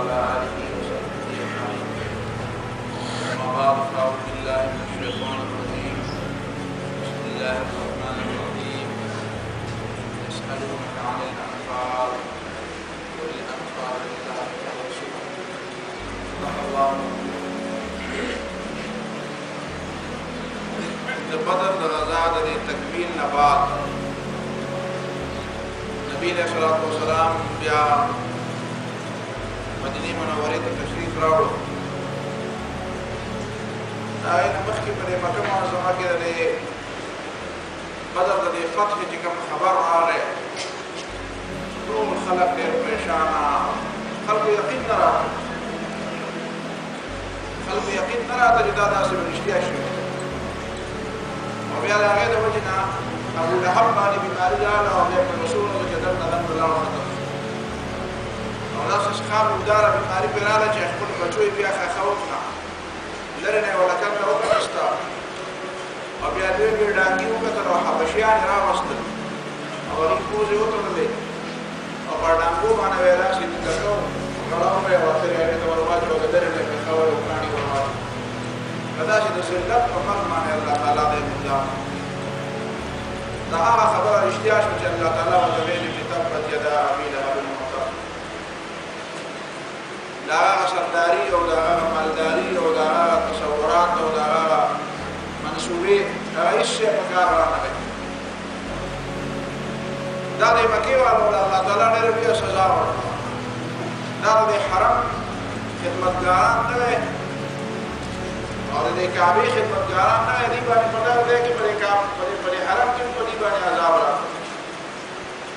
وعلى آله وصحبه أجمعين. أما بعد فأعوذ بالله من الشيطان الرجيم. بسم الله الرحمن الرحيم. يسألونك عن الأنفال قل الأنفال لله ورسوله. صدق الله. د بدر د غزا د تکمیل نه بعد نبی علیہ الصلوۃ والسلام بیا مدینه منوره ته تشریف راوړو. دا یې مخکې په مکه معظمه کې د بدر د فتح چې کوم خبر راغی ټول خلک ډېر پریشانه، خلکو یقین نه راته چې دا داسې به رښتیا شي. بیا د هغې د وجې نه ابولهب باندې بیماري راغله او بیا په رسول الله چې دلته دلته لاړه او داسې څښاک اوږداره بیماري پرې راغله چې خپل بچو یې بیا ښخه وکړه، لرې نه یې ولکن ته وکړسته او بیا دوی بیا ډانګي وکتل او حبشیان یې راوستل او هغې پوزې وتړلې او په ډانګو باندې به یې داسې ککو کړاو به یې ورتلې هغې ته ور واچوه د لرې نه ښخه وه او کاڼي ور واچوه. فداسې د ذلت په مرګ باندې الله تعالی د امتحان دا هغه خبره رښتیا شوه چې الله تعالی ورته ویلي چې تبت یدا ابي لهب وتب. دا هغه سرداري او دا هغه مالداري او دا هغه تصورات او دا هغه منصوبې هغه هېڅ شی په کار رانغی. دا د مکې والو له الله تعالی ډېره لویه سزا ورکړه. دا د حرم خدمتګاران نه وی او د کعبې خدمتګاران نه وی، دوی باندې پکار دی چې په دې حرم کې په دې باندې عذاب راغلی.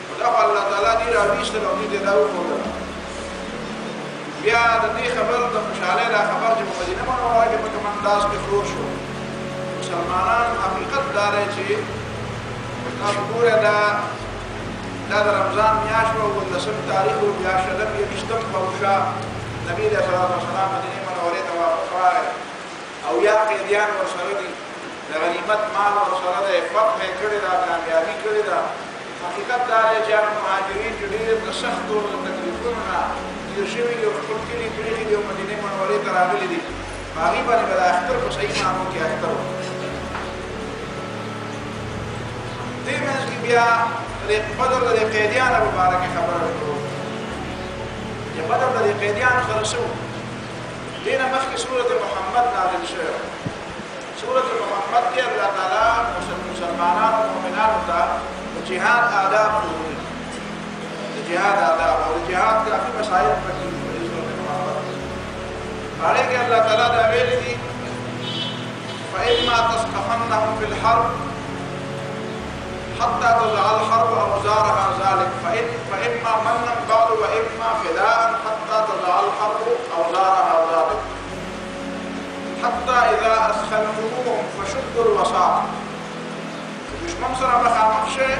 نو دا خو الله تعالی دې راویستل او دې دا وښودله. بیا د دې خبر د خوشحالۍ دا خبر چې په مدینه منوره کې په کوم انداز کې خپور شو. مسلمانان حقیقت دا دی چې تاسو ګورئ دا د رمضان میاشت وه، 19 تاریخ و، بیا شلم 20 پوشه نبي علیه الصلاة والسلام مدینې منورې ته واپس راغی او یا قیدیان ورسره دي، د غنیمت مال ورسره دی، فتح یې کړې ده، کامیابي کړې ده. حقیقت دا دی چې هغه مهاجرین چې ډېر د سختو تکلیفونو نه تېر شوي دي او خپل کلي پرېښي دي او مدینې منورې ته راغلي دي، په هغې باندې به د اختر په صحیح معنو کې اختر وکړي. دې منځ کې بیا د بدر د قیدیانو په باره کې خبره شروع چې بدر د قیدیانو سره څه وو. دې نه مخکې سورة محمد نازل شوې وه. سورة محمد کې الله تعالی مسلمانانو مؤمنانو ته د جهاد آداب ښودلي، د جهاد آداب او د جهاد کافي مسایل پکې دي په دې سورة محمد. هغې کې الله تعالی دا ویلي دي فإما تثقفنهم في الحرب حتى تضع الحرب أوزارها ذلك فإما منا بعد وإما فداء حتى تضع الحرب أوزارها ذلك حتى إذا أسخنتموهم فشدوا الوثاق. دشمن سره مخامخ شئ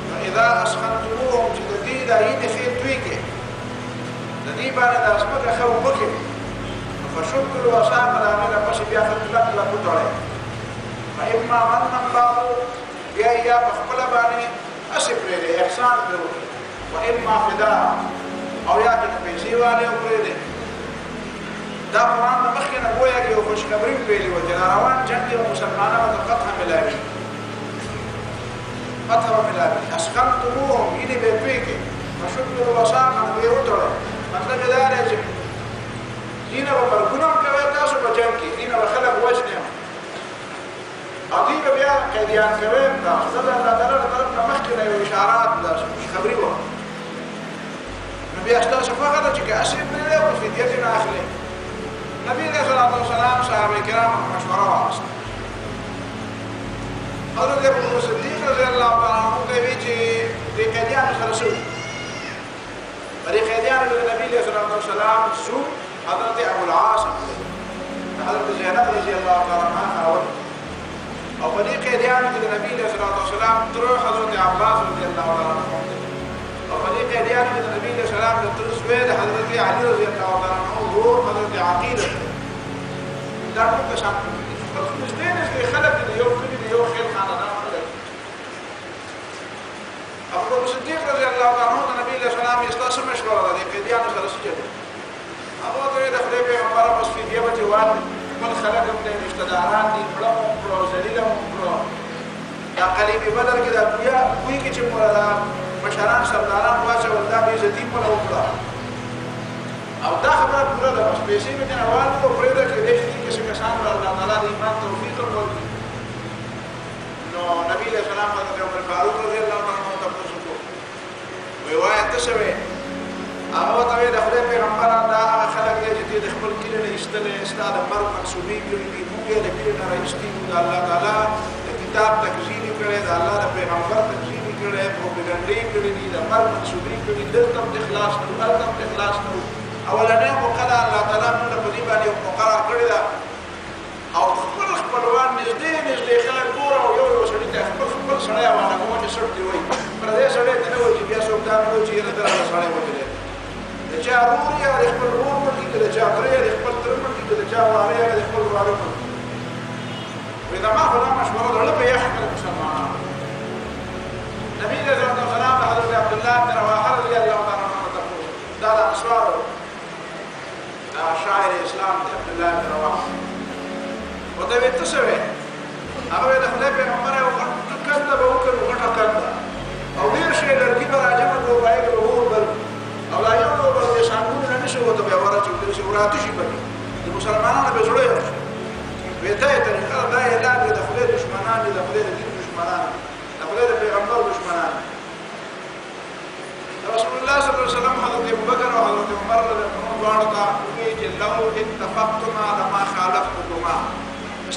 فإذا أسخنتموهم چې د دې دا یې ښې توی کې د دې باندې د ځمکه ښه اوبه کړي فشدوا الوثاق د هغې نه پسې بیا ښه کلک کلک وتړئ. فإما منا بعد بیا یا په خپله باندې هسې پرېږدئ، احسان پرې وکړئ. وإما فداء او یا که پیسې والې او پرېږدئ. دا قرآن د مخکې نه ګویا کې یو خوشخبري ویلې وه چې روان جنګ کې به مسلمانانو ته فتح ملاوي، فتح به ملاوي. اسخنتموهم یعنې به یې توی کړئ، فشدوا الوثاق نه به یې وتړئ. مطلب یې دا دی چې دې نه به مرګونه هم کوئ تاسو په جنګ کې، دې نه به خلک وژنئ او دوی به بیا قیدیان کوئ هم تاسو. دا د الله تعالی له طرف نه مخکې نه یو اشارات داسې خوشخبري وه. نو بیا ستاسو خوښه ده چې که اسیر پرېږدئ او فدیه ترې نه اخلئ. نبی علیه الصلاة والسلام صحابه کرامو مشوره واخیسته. حضرت ابو صدیق رضی الله تعالی عنه ته یې ویل چې دې قیدیانو سره څه وکړو. په دې قیدیانو کې د نبي علیه الصلاة والسلام زوم حضرت ابوالعاص د حضرت زینب رضی الله تعالی عنها خاوند او په دې قیدیانو کې د نبي علیه الصلاة والسلام تره حضرت عباس رضی الله تعالی عنه او په دې قیدیانو کې د نبي علیه السلام د تره زوی د حضرت علي رضی الله تعالی عنه ورور حضرت عقیل. دا ټول کسان نږدې نږدې خلک دي، یو کلي دي، یو خیل خاندان خلک. ابو بکر صدیق رضی الله تعالی عنه د نبي علیه السلام یې ستاسو مشوره ده دې قیدیانو سره څه چلو. بیا به جوال خپل خلک هم دی رشته داران دي مړه مو کړو ذلیله مو کړو دا قلیب بدر کې دا کوی کې چې مولا دا مشران سرداران واچول دا بېعزتي مولا وکړه او دا خبره پوره ده بس پیسې مې ځینې والو پرېږده چې دې دي چې کسان به الله تعالی د ایمان توفیق ورکړي نو نبي علیه السلام حضرت عمر فاروق رضی الله عنه تپوس وکړو وایي وایه ته څه وې هغه ورته وایي د خدای پیغمبره دا هغه خلک دی چې د خپل کلي نه ایستلی ستا د مرګ منصوبې کړي دي موږ یې د کلي نه راایستي یو د الله تعالی د کتاب تکذیب یې کړی د الله د پیغمبر تکذیب یې کړی پروپګنډې یې کړي دي د مرګ منصوبې کړي دلته هم اخلاص نه و هلته هم اخلاص نه و اولنۍ موقع ده الله تعالی موږ له په دې باندې یو موقع راکړې ده او خپل خپلوان نږدې نږدې خلک ګوره او یو یو سړي ته خپل سړی حواله کوه چې سټ دې وایي پردی سړی ته نه وایي چې بیا څوک دا نه وایي چې یاره ده هغه سړی وتلی د چا ورور یا د خپل ورور مټي که د چا تره یا د خپل تره مټي که د چا واره یا د خپل واره مټي وایي زما خو دا مشوره ده زړه په یخ کړه مسلمانانو نبي علیه الصلاة والسلام د حضرت عبدالله بن رواحه رضی الله تعالی عنه تپوس دا د انصارو دا شاعر اسلام دی عبدالله بن رواحه ورته وایي ته څه وې هغه وایي د خدای پیغمبر یو غټه کنده به وکړو غټه کنده او ډېر شی لرګي به راجمع کړو په هغې کې به اور بل او لا یو یو به د سانګونو نه شي ورته بیا ورچېدلی شي وراته شي پکې د مسلمانانو به زړه یو شي وایي دا یې طریقه ده دا یې لار دی د خدای دشمنان دي د خدای د دین دشمنان د خدای د پیغمبر دشمنان رسول الله صلی الله علیه وسلم حضرت ابوبکر او حضرت عمر رضی الله عنهم دواړو ته وایي چې لو اتفقتما لما خالفتكما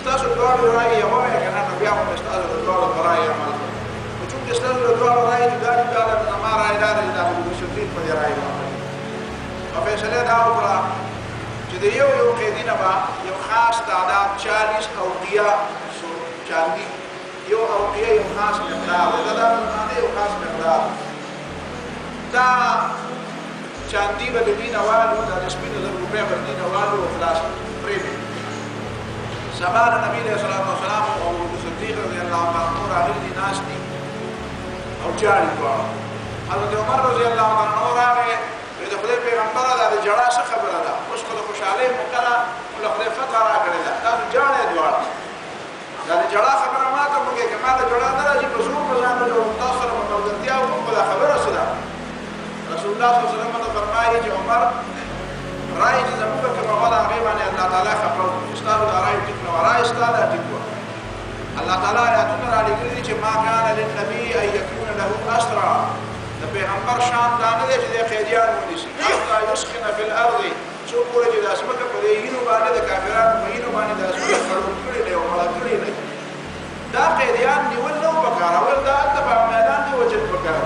ستاسو دواړو رایې یوه وایي که نه نو بیا به ستاسو د دواړو په رایې عمل کوو خو چونکې ستاسو د دواړو رایې جدا جدا ده نو زما رایې دا ده چې د ابوبکر صدیق په دې رایې باندې او فیصله دا وکړه چې د یو یو قیدي نه به یو خاص تعداد 40 اوقیه چاندي یو اوقیه یو خاص مقدار دی دا د یو خاص مقدار دا چاندي به د دې نه والو دا د سپینو زرو روپۍ به د دې نه والو او خلاص پرېږدي سبا د نبي علیه الصلاة والسلام او ابوبکر صدیق رضی الله عنه راغلي دي ناست دي او جاړي دواړه حضرت عمر رضی الله عنه راغی وایي د خدای پیغمبره دا د ژړا څه خبره ده اوس خو د خوشحالۍ موقع ده خو له خدای فتحه راکړې ده تاسو جاړئ دواړه دا د ژړا خبره ما ته وکړئ که ما د ژړا نه راځي په زور به ځان نه جوړوم تاسو سره به ملګرتیا وکړم خو دا خبره څه ده رسول الله صلی الله علیه وسلم ته فرمایي چې عمر رایې چې زموږ کومه وه د هغې باندې الله تعالی خفه وکړو چې ستاسو دا رایې ټیک نه وه رایې ستا دا ټیک وه الله تعالی آیاتونه رالېږلي دي چې ما کان للنبي ان یکون له اسرا د پیغمبر شان دا نه دی چې دی قیدیان ونیسي حتی یسخن فی الارض څو پورې چې د ځمکه په دې هینو باندې د کافرانو په هینو باندې د ځمکه خړوب کړي دی او مړه کړي دی دا قیدیان نیول نه وو پکار اول دا هلته په میدان کې وجل پکار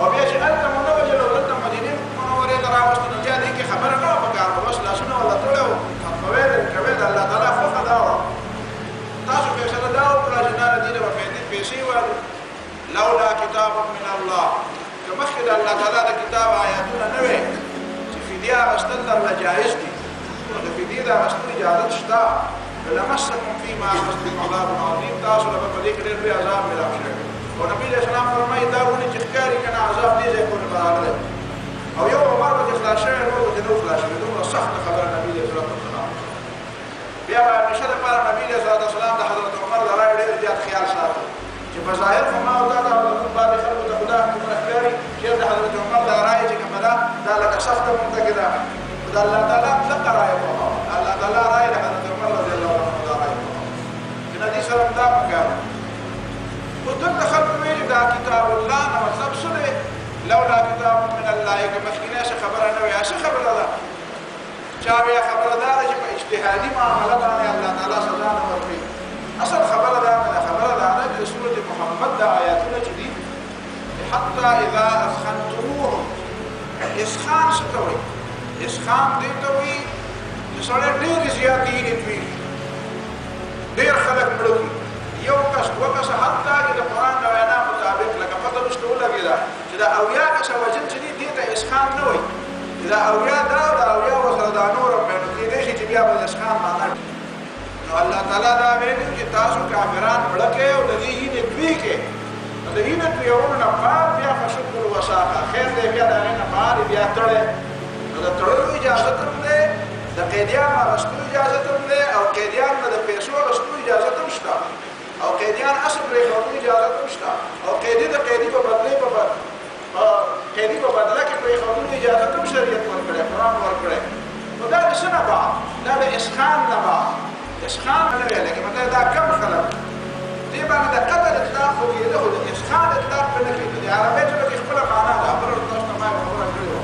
او بیا چې هلته مو نه وجل او دلته مدینې منورې ته راوستو نو بیا دې کې خبره نه وه پکار خو بس لاسونه ولا تړی و ختموی د کوې د الله تعالی خوښه دا وه تاسو فیصله دا وکړه چې نه د دې نه به پیسې والو لولا کتاب من الله که مخکې د الله تعالی د کتاب آیاتونه نه وې چې فدیه اخیستل درله جایز دي نو د فدیې د اخیستلو اجازت شته لمسکم فیما اخذتم عذاب عظیم تاسو له به په دې کې ډېر لوی عذاب ملاو شوی او نبي علیه السلام فرمایي دا ونې چې ښکاري که نه عذاب دې ځای پورې به راغلی او یو عمر به چې خلاص شوی نور به چې نه و خلاص شوی دومره سخته خبره نبي علیه السلام بیا به همیشه دپاره نبي علیه السلام د حضرت عمر د رایې ډېر زیات خیال ساتي چې په ظاهر خو ما او تا دا موږ بعضې خلکو ته خو دا دومره ښکاري چې د حضرت عمر دا رایې چې کومه ده دا لکه سخته مونږ ده خو د الله تعالی مطلقه رایې وه الله تعالی رایې د حضرت عمر رضی الله عنه دا رایې وه چې ندي سره هم دا پکار خو دلته خلکو ویلي دا کتاب الله نه مطلب څه دی لولا کتاب من الله که مخکینی څه خبره نه وي څه خبره ده چا بیا خبره دا ده چې په اجتهادي معامله باندې الله تعالی سزا نه ورکوي اصل خبره دا نه ده خبره دا ده چې سورة محمد دا آیاتونه چې دي حتی اذا اسخنتموهم اسخان څه ته وایي اسخان دې ته وایي چې سړی ډېرې زیاتې یې توي ډېر خلک مړه کړي یو کس دوه کسه حتی چې د قرآن د وینا مطابق لکه پته اوس ته ولګېده چې دا اویا کسه وجل چې دي دې ته اسخان نه وایي چې دا اویا دا او دا اویا ورسره دا نور هم نو کېدی شي چې بیا به د اسخان معنا نو الله تعالی دا ویلي چې تاسو کافران مړه کړئ او د دې هینې دوی کړئ نو د هینې تویولو نه بعد بیا فشد الوثاقه خیر دی بیا د هغې نه بعد بیا تړئ نو د تړلو اجازت هم دی د د قیدیان اغوستو اجازه هم دی او قیدیان نه د پیسو اغوستو اجازه هم شته او قیدیان اصل پرېښودو اجازه هم شته او قیدي د قیدي په بدلې قیدي په بدله کې پرېښودلو اجازه هم شریعت ورکړی قرآن ورکړی نو دا د څه نه بعد دا د اسخان نه بعد اسخان نه ویلی کې مطلب دا کم خلک دې باندې د قتل اطلاق خو کېده خو د اسخان اطلاق پرې نه کېده د عربۍ ژبه کې خپله معنا ده خبره تاسو ته ما خبره کړې وه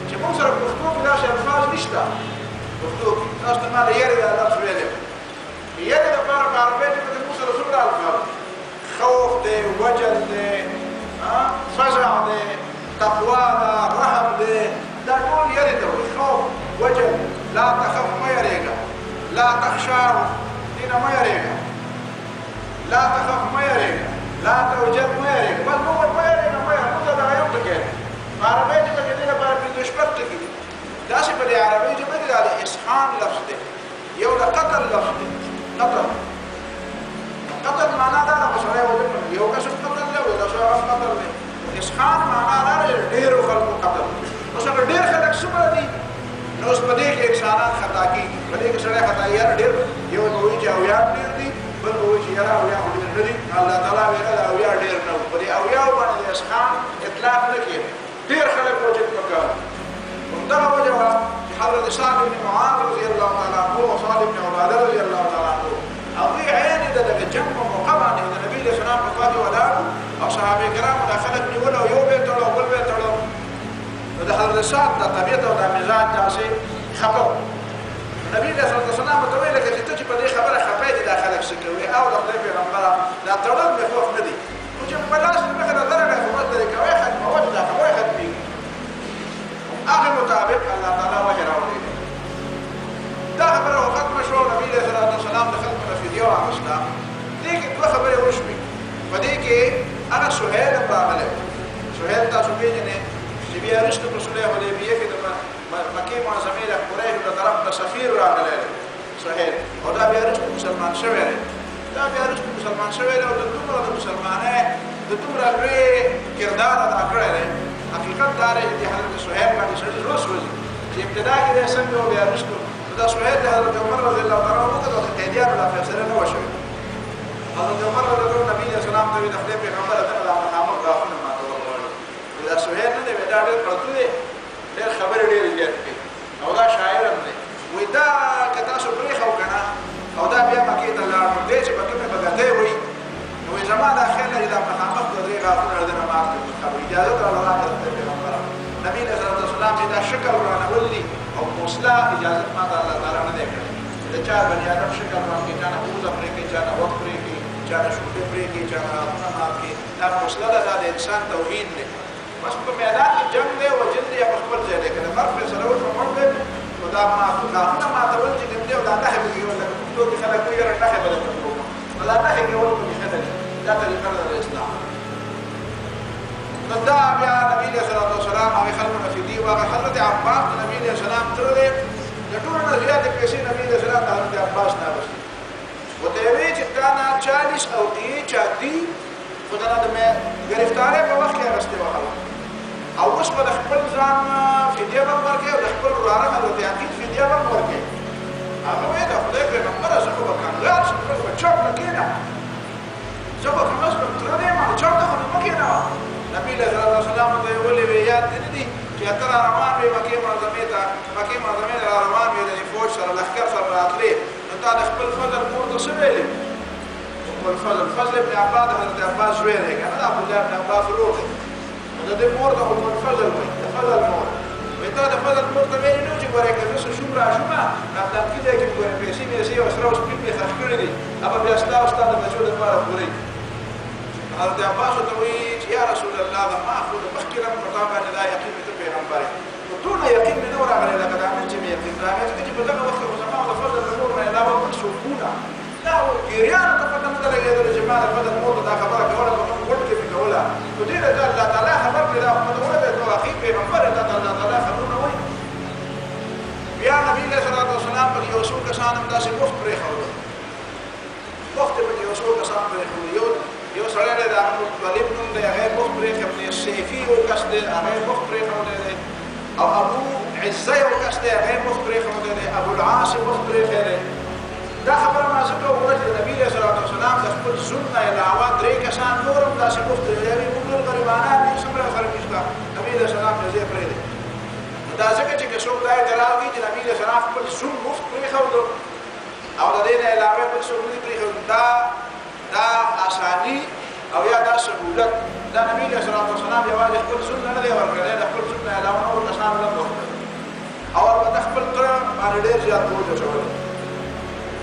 چې موږ سره پښتو کې داسې الفاظ نشته پښتو کې تاسو ته ما د یارې دا لفظ ویلی یارې دپاره په عربۍ ژبه کې موږ سره څومره الفاظ خوف دی وجل دی فزع دی تقوا ده رهب دی دا ټول یارې ته وایي خوف وجل لا تخف مه یارېږه لا تخشى دې نه مه یارېږه لا تخف مه یارېږه لا توجد مه یارېږه بس موږ مه یارېږه مه یارېږه موږ دغه یو ټکی دی په عربۍ ژبه کې دې لپاره پنځه شپږ ټکي دي داسې په دې عربۍ ژبه کې دا د اسخان لفظ دی یو د قتل لفظ دی قتل معنا دا ده چې سړی وژنه یو کس قتل دی او یو کس قتل دی اسخان معنا دا ده چې ډېرو خلکو قتل اوس هغه ډېر خلک څومره دي نو اوس په دې کې انسانان خطا کېږي په دې کې سړی خطا یاره ډېر یو به وایي چې اویا ډېر دي بل به وایي چې یاره اویا خو ډېر نه دي الله تعالی ویله د اویا ډېر نه وو په دې اویاو باندې د اسخان اطلاق نه کېږي ډېر خلک وجد پکار همدغه وجه وه چې حضرت سعد بن معاذ رضي الله تعالی عنه او سعد بن عباده رضي الله تعالی عنه هغوی عین د دغه جنګ په موقع باندې د نبي علیه السلام په خوا کې ولاړو او صحابه کرامو دا خلک نیول او یو به یې تړو بل به یې تړو نو د حضرت سعد دا طبیعت او دا مزاج داسې خفه و نبي علیه السلام ورته ویل که چې ته چې په دې خبره خفه یې دا خلک څه کوي او د خدای پیغمبره دا تړل مې خوښ نه دي خو چې په لاس مې مخې ته درغی خو بس درې کوی ختمول دا خبره ختمېږي هغې مطابق الله تعالی وحی راولېږي دا خبره ختمه شوه نبي علیه السلام د خلکو نه فدیه واخیسته دې کې دوه خبرې وشوې په دې کې هغه سهیل هم راغلی سهیل تاسو پېژنئ چې بیا وروسته په صلح حدیبیه کې د مکې معظمې د قریشو د طرف نه سفیر راغلی دی سهیل او دا بیا وروسته مسلمان شوی دی دا بیا وروسته مسلمان شوی دی او د دومره د مسلمانۍ د دومره لوی کردار ادا کړی دی حقیقت دا دی چې حضرت سهیل باندې سړي زړه سوځي چې ابتدا کې دی څنګه و بیا وروسته دا سهیل د حضرت عمر رضی الله تعالی عنه د قیدیانو دا فیصله نه وه شوې حضرت عمر رضی الله نبي علیه السلام ته وایي د خدای پیغمبره دغه دا مخامخ غاښونه ماته وغواړي دا سهیل نه دی دا ډېر پړتو دی ډېر خبرې ډېرې زیاتې کوي او دا شاعر هم دی وایي دا که تاسو پرېښو که نه او دا بیا مکې ته لاړ نو دی چې مکې مې په ګټۍ وایي نو وایي زما دا خیال دی دا مخامخ دوه درې غاښونه د نه مات کړي خبرې اجازه راله راکړه د خدای پیغمبره نبي علیه السلام چې دا شکل رانول دي او حوصله اجازت ما ته الله تعالی نه دی کړی د چا بني آدم شکل باندې چا نه پوزه پرې کوي چا نه وخت پرې کوي چا نه شونډې پرې کوي چا نه غاښونه مات کوي دا حوصله ده دا د انسان توهین دی بس په میدان کې جنګ دی وجل دی یا په خپل ځای دی که د مرګ فیصله وشوه مړ دی نو دا غاښونه ماتول چې کوم دی او دا نښې به کېول لکه پښتو کې خلک وایي یاره نښې به درته کوم نو دا نښې کېول پکې ښه نه دي دا طریقه ده د اسلام نو دا بیا نبي علیه السلام هغې خلکو نه فدیې واخلې حضرت عباس د نبي علیه السلام تره دی د ټولو نه زیاتې پیسې نبي علیه السلام د حضرت عباس نه اخېستې ورته یې ویې چې تا نه 40 او دیې چاندي خو د ګرفتارۍ په وخت کې اخېستې وه او اوس به د خپل ځان فدیه به هم ورکوې او د خپل وراره حضرت عقیل فدیه به هم ورکوې هغه وایي د خدای پیغمبره زه خو به کنګال شم زه خو به چوک نه کښېنم زه خو کم از کم تره دی یم او چوک ته خو مې مه کښېنوه نبي علیه السلام ته یې ولې وی یاد دې نه دي چې ته را روان وې مکې معظمې ته را روان وې د فوج سره لښکر سره راتلې نو تا د خپل فضل مور ته څه ویلې فضل ابن عباس د حضرت عباس زوی دی که نه د عبدالله ابن عباس ورور دی نو د دې مور ته ام الفضل وایي د فضل مور وایي تا د فضل مور ته ویلې نه و چې ګورې که زه څه شوم راشومه افغانکي ځای کې ګورې پیسې میسې او سره او سپین مې خرڅ کړي دي هغه بیا ستا او ستا د بچو دپاره پورې حضرت عباس ورته وایي چې یا رسول الله دا ما خو د مخکې نه په تا باندې دا یقین مې ته پیغمبر یې نو دونه یقین مې نه و راغلی لکه دا نن چې مې یقین راغی ځکه چې په دغه وخت کې خو زما د فضل د مور نه علاوه بل څوکونه دا پیریانو ته پته نه ده لګېدله چې ما د فضل مور ته دا خبره کوله په کوم غوټ کې مې کوله نو دې ته الله تعالی خبر کړې دا خو ته ولګې ته واقعي پیغمبر یې تا ته الله تعالی خبرونه وایي بیا نبي علیه السلام پکې یو څو کسان هم داسې مفت پرېښودل مفت یې پکې یو څو کسان پرېښودل یو سړی دی د طالب نوم دی هغه یې مخ پرېښی ابن سیفي یو کس دی هغه یې مخ پرېښودی دی او ابو عزه یو کس کس دی هغه مخ پرېښودی دی ابو العاص مخ پرېښی دی دا خبره ما ځکه وکړه چې د نبي علیه صلات وسلام د خپل زوم نه علاوه 3 کسان نور هم داسې مخ پرېښی موږ ټول غریبانان یو څومره فرق نشته نبي علیه السلام ته ځای پرېږدي دا ځکه چې که څوک دا اعتراض کوي چې نبي علیه السلام خپل زوم مخ پرېښودو او د دې نه علاوه بل څوک نه دي پرېښودي دا اساني او یا دا سهولت دا نبی علیه الصلاة والسلام یوازې خپل زوم نه دی ورکړی د خپل زوم نه علاوه نور کسانو له ورکړی او البته خپل تره باندې ډېر زیات بوج اچولی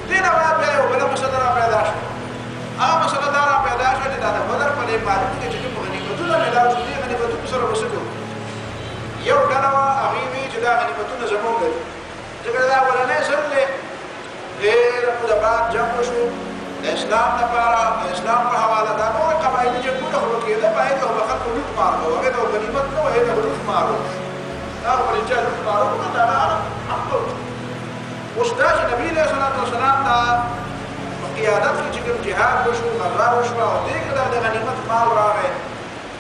دې نه بعد بیا یوه بله مسله را پیدا شوه هغه مسله دا را پیدا شوه چې دا د بدر په دې پارک کې چې کوم غنیمتونه میلاو شو دې غنیمتونو سره به څه کوو یو ډله وه هغې وی چې دا غنیمتونه زموږ دي ځکه دا اولنی ځل دی ډېره موده بعد جنګ وشو د اسلام لپاره د اسلام په حواله دا نور قبایلي جنګونه خو کېده په هغې ته به خلکو لوټ مار کوو هغې ته غنیمت نه وو هغې ته به لوټ مار وو دا خو به چا لوټ مار وکړه دا هغه حق وو اوس دا چې نبي علیه صلات وسلام ته په قیادت کې چې کوم جهاد وشو غزا وشوه او دې کې دا د غنیمت مال راغی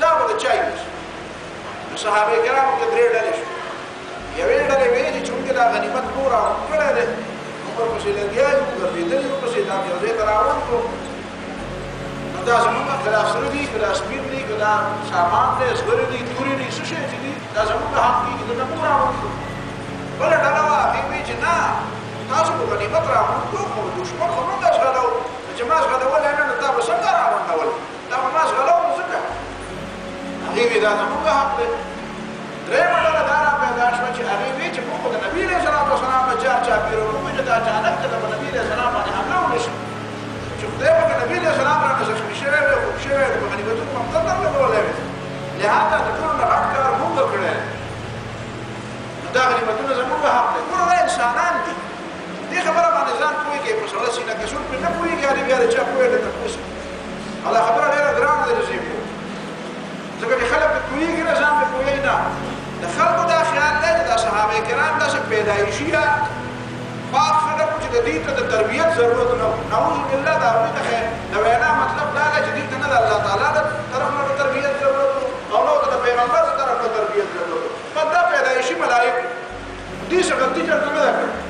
دا به د چا یې نو صحابه کرامو کې 3 ډلې شوې یوې ډلې ویلې چې چونکې دا غنیمت مو راکړی دی ورپسې لګیا یو ګرځېدلي ورپسې دا یو ځای ته راروان کړو نو دا زموږ که دا سره دي که دا سپین دي که دا سامان دی زغرې دي تورې دي څه شی چې دي دا زموږ حق کېږي دلته موږ راروان کړو بله ډله وه هغې وایي چې نه تاسو به غنیمت راروان کړو خو دښمن خو موږ زغلو چې ما زغلولی نه نو تا به څنګه راروانول دا به ما زغلو نو ځکه هغې وایي دا زموږ حق دی درېیمه ډله دا را پیدا شوه چې هغې وایي چې موږ خو د نبي علیه صلات وسلام نه چار چاپېره وکړو چې دا اچانک ته د نبي علیه السلام باندې حمله ونه شي چې خدای به که نبي علیه السلام رانه زخمي شوی وی خوږ شوی د په غنیمتونو به هم ته درلګولی وي لهذا د ټولو نه غټ کار موږ کړی نو دا غنیمتونه زموږ حق دی ټول دا انسانان دي دې خبره باندې ځان پوهېږي په سړه سینه که څوک پرې نه پوهېږي هلې بیا د چا پوهې ده تپوس او دا خبره ډېره ګرانه ده چې ځکه چې خلک پرې پوهېږي نه ځان پرې پوهېږي نه د خلکو دا خیال دی چې دا صحابه کرام داسې پیدایشي یا پاک خلک چې د دې ته د تربیت ضرورت نه وو نعوذ بالله د هغوی د وینا مطلب دا دی چې دې ته نه د الله تعالی د طرف نه د تربیت ضرورت وو او نه د پیغمبر د طرف نه تربیت ضرورت وو بس دا پیدایشي ملایک دې څه غلطي چېرته نه ده کړې